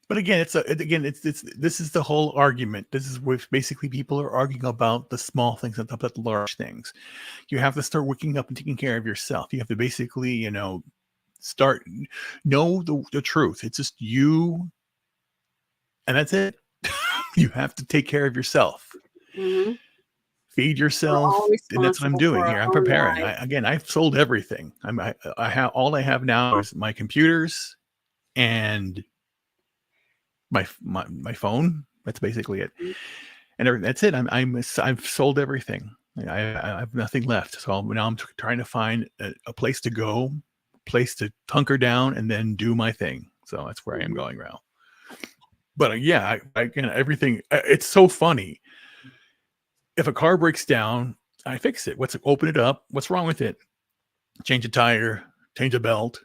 C: But again, it's this is the whole argument. This is where basically people are arguing about the small things and about the large things. You have to start waking up and taking care of yourself. You have to basically, know the truth. It's just you, and that's it. You have to take care of yourself.
A: Mm-hmm.
C: Feed yourself, and that's what I'm doing here. I'm preparing. I've sold everything. I have all I have now is my computers and my phone. That's basically it, and that's it. I've sold everything. I have nothing left. So now I'm trying to find a place to go, place to hunker down, and then do my thing. So that's where I am going now. But yeah, everything. It's so funny. If a car breaks down, I fix it. Open it up. What's wrong with it? Change a tire, change a belt,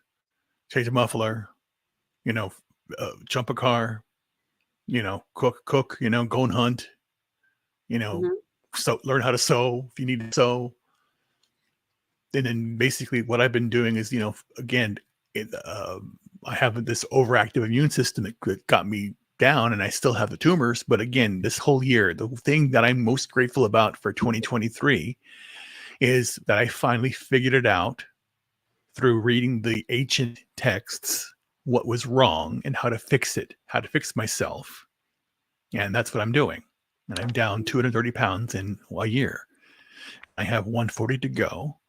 C: change a muffler, jump a car, cook, go and hunt, so learn how to sew if you need to sew. And then basically what I've been doing is, again, I have this overactive immune system that got me down, and I still have the tumors. But again, this whole year, the thing that I'm most grateful about for 2023 is that I finally figured it out through reading the ancient texts, what was wrong and how to fix it, how to fix myself. And that's what I'm doing. And I'm down 230 pounds in a year. I have 140 to go.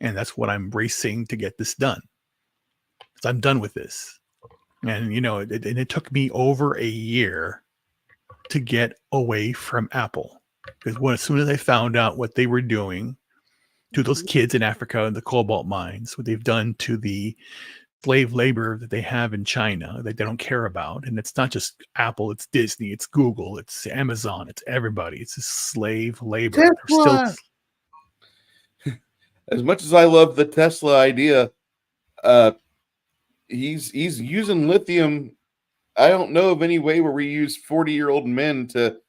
C: And that's what I'm racing to get this done. So I'm done with this. And, it took me over a year to get away from Apple. Because as soon as I found out what they were doing to those kids in Africa in the cobalt mines, what they've done to the slave labor that they have in China that they don't care about. And it's not just Apple, it's Disney, it's Google, it's Amazon, it's everybody. It's just slave labor.
D: Tesla. As much as I love the Tesla idea, he's using lithium. I don't know of any way where we use 40-year-old men to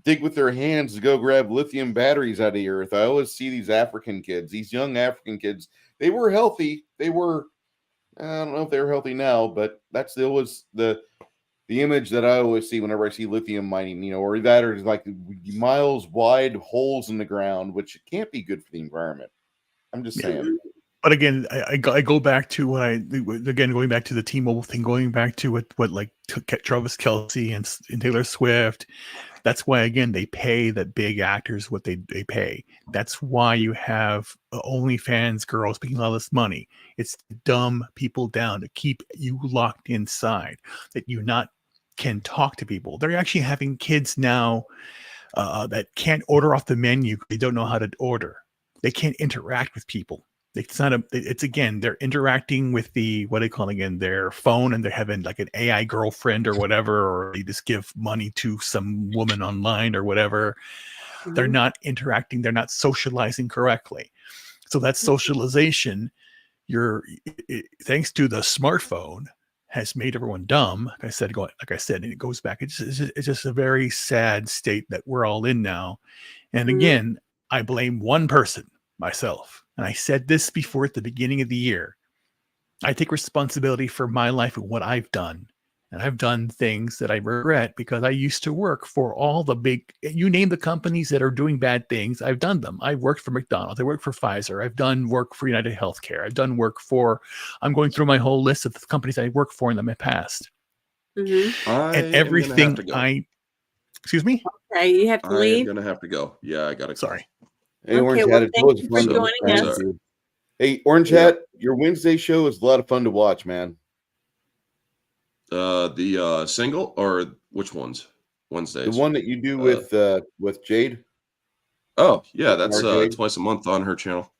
D: dig with their hands to go grab lithium batteries out of the earth. I always see these African kids, these young African kids. They were healthy. I don't know if they're healthy now, but that's always the image that I always see whenever I see lithium mining, or that, or like miles wide holes in the ground, which can't be good for the environment. I'm just saying.
C: But again, I go back to going back to the T-Mobile thing, going back to what like Travis Kelce and Taylor Swift. That's why, again, they pay the big actors what they pay. That's why you have OnlyFans girls making all this money. It's to dumb people down, to keep you locked inside, that you can talk to people. They're actually having kids now that can't order off the menu. They don't know how to order. They can't interact with people. It's again, they're interacting with what they call again their phone, and they're having like an AI girlfriend or whatever, or they just give money to some woman online or whatever. Mm-hmm. They're not interacting. They're not socializing correctly. So that socialization, thanks to the smartphone, has made everyone dumb. Like I said, and it goes back. It's just a very sad state that we're all in now. And again, I blame one person, myself. And I said this before at the beginning of the year. I take responsibility for my life and what I've done. And I've done things that I regret because I used to work for all the you name the companies that are doing bad things, I've done them. I worked for McDonald's. I worked for Pfizer. I've done work for United Healthcare. I've done work I'm going through my whole list of the companies I worked for in my past.
A: Mm-hmm.
C: And everything excuse me?
A: Okay, you have to leave.
B: I'm going to have to go. Yeah, I got to go.
C: Sorry.
D: Hey, Orange Hat, it's always fun to joining us. Hey, Orange Hat, your Wednesday show is a lot of fun to watch, man.
B: The single, or which ones? Wednesdays.
D: The one that you do with Jade.
B: Oh yeah, that's twice a month on her channel.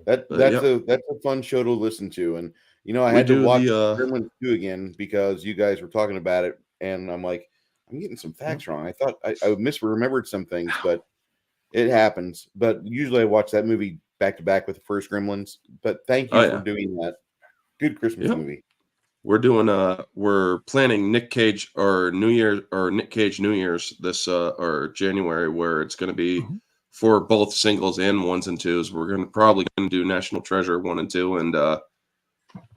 D: That's a fun show to listen to, and I had to watch Gremlins 2 again because you guys were talking about it, and I'm like, I'm getting some facts wrong. I thought I misremembered some things, but It happens, but usually I watch that movie back to back with the first Gremlins. But thank you
B: Oh,
D: for
B: yeah.
D: doing that. Good Christmas
B: Yep.
D: movie.
B: We're planning Nick Cage or Nick Cage New Year's this or January, where it's going to be for both singles and 1s and 2s. We're probably going to do National Treasure 1 and 2 and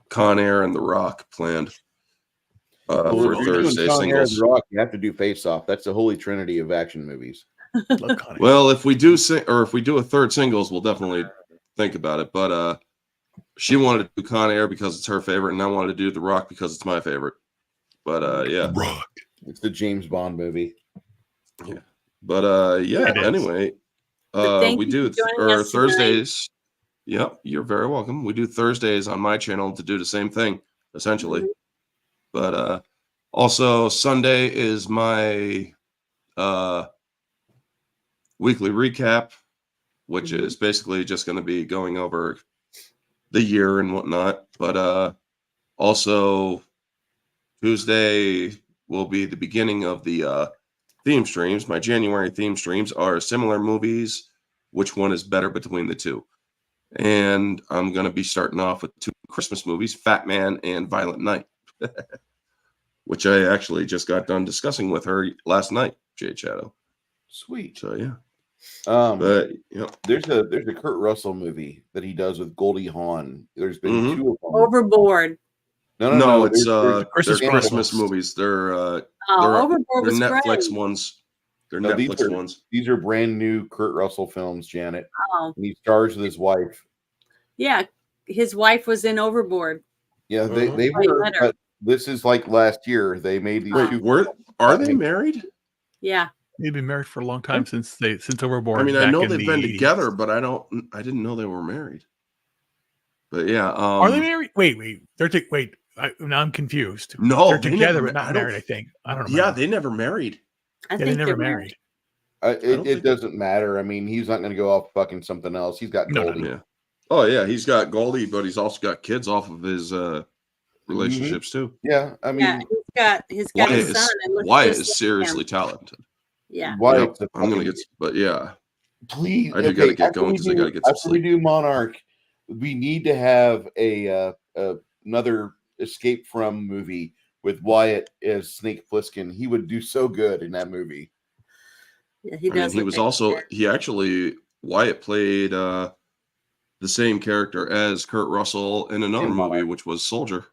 B: Con Air and The Rock planned
D: Well,
B: for
D: if you're doing
B: Thursday
D: Con Air and
B: singles.
D: The Rock, you have to do Face Off. That's the holy trinity of action movies.
C: Love Connie.
B: Well, if we do if we do a third singles, we'll definitely think about it. But she wanted to do Con Air because it's her favorite, and I wanted to do The Rock because it's my favorite. But yeah,
C: Rock.
D: It's the James Bond movie.
B: yeah. But yeah.
C: It is.
B: Anyway,
A: thank
B: we
A: you
B: do
A: for joining us tonight.
B: Thursdays. Yep, you're very welcome. We do Thursdays on my channel to do the same thing, essentially.
A: Mhm.
B: But also Sunday is my weekly recap, which
A: Mhm.
B: is basically just going to be going over the year and whatnot. But also Tuesday will be the beginning of the theme streams. My January theme streams are similar movies. Which one is better between the two? And I'm going to be starting off with 2 Christmas movies, Fat Man and Violent Night, which I actually just got done discussing with her last night, Jade Shadow.
D: Sweet.
B: So yeah.
D: But
B: you know,
D: there's a Kurt Russell movie that he does with Goldie Hawn. There's been
B: Mhm.
D: 2 of them.
A: Overboard.
D: No.
B: it's
D: there's
C: Christmas
B: they're
C: Chronicles.
B: Christmas movies. They're
A: Oh,
B: they're
A: Overboard was
B: Netflix
A: great.
B: ones. They're
D: No,
B: Netflix ones.
D: These are brand new Kurt Russell films, Janet.
A: Oh,
D: And he stars with his wife.
A: yeah. His wife was in Overboard.
D: Yeah, they
B: Mhm.
D: they
A: Oh, you
D: were.
A: met her.
D: But this is like last year. They made these
B: Wait,
D: 2.
B: are they married?
A: Yeah.
C: They've been married for a long time since Overboard.
B: I mean, I
C: back
B: know
C: in
B: they've
C: the
B: been
C: 80s.
B: together, but I didn't know they were married. But yeah,
C: Are they married? Wait. Now I'm confused.
B: No,
C: they're
B: they
C: together
B: never
C: but
B: ma-
C: not
B: I don't-
C: married. I think. I don't know.
B: Yeah, they never married.
A: I
C: Yeah, they
A: think
C: never
A: they're
C: married.
B: don't
D: It
B: think-
D: doesn't matter. I mean, he's not going to go off fucking something else. He's got
C: No,
D: Goldie.
B: Yeah. Oh yeah, he's got Goldie, but he's also got kids off of his relationships too.
D: Yeah, I
A: Yeah,
D: mean,
A: he's got
B: Wyatt
A: his son. and looks
B: Wyatt
A: just
B: is
A: like
B: seriously
A: him.
B: talented.
A: Yeah.
D: Wyatt's
B: Yep,
D: a
B: I'm gonna
D: fucking-
B: get, but yeah,
D: please.
B: I do gotta get
D: after
B: going
D: we
B: 'cause I
D: do-
B: gotta get some
D: after we
B: sleep.
D: do Monarch, we need to have another Escape From movie with Wyatt as Snake Plissken. He would do so good in that movie.
A: Yeah, he
B: I mean,
A: does.
B: he
A: look
B: was
A: like
B: also
A: that.
B: Wyatt played the same character as Kurt Russell in another
D: In Monarch.
B: movie, which was Soldier.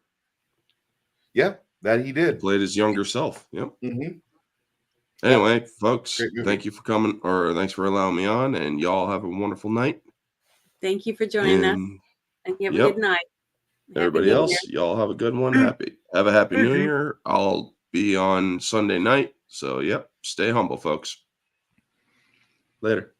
D: Yeah, that he
B: He
D: did.
B: played his younger self. Yep.
D: Mm-hmm.
B: Anyway, folks,
D: Great movie.
B: thank you for coming, or thanks for allowing me on, and y'all have a wonderful night.
A: Thank you for joining us.
B: And
A: And you have
B: yep.
A: a good night. Happy
B: everybody
A: New
B: else,
A: Year.
B: y'all have a good one. Have a happy New Year. I'll be on Sunday night. So, yep, stay humble, folks. Later.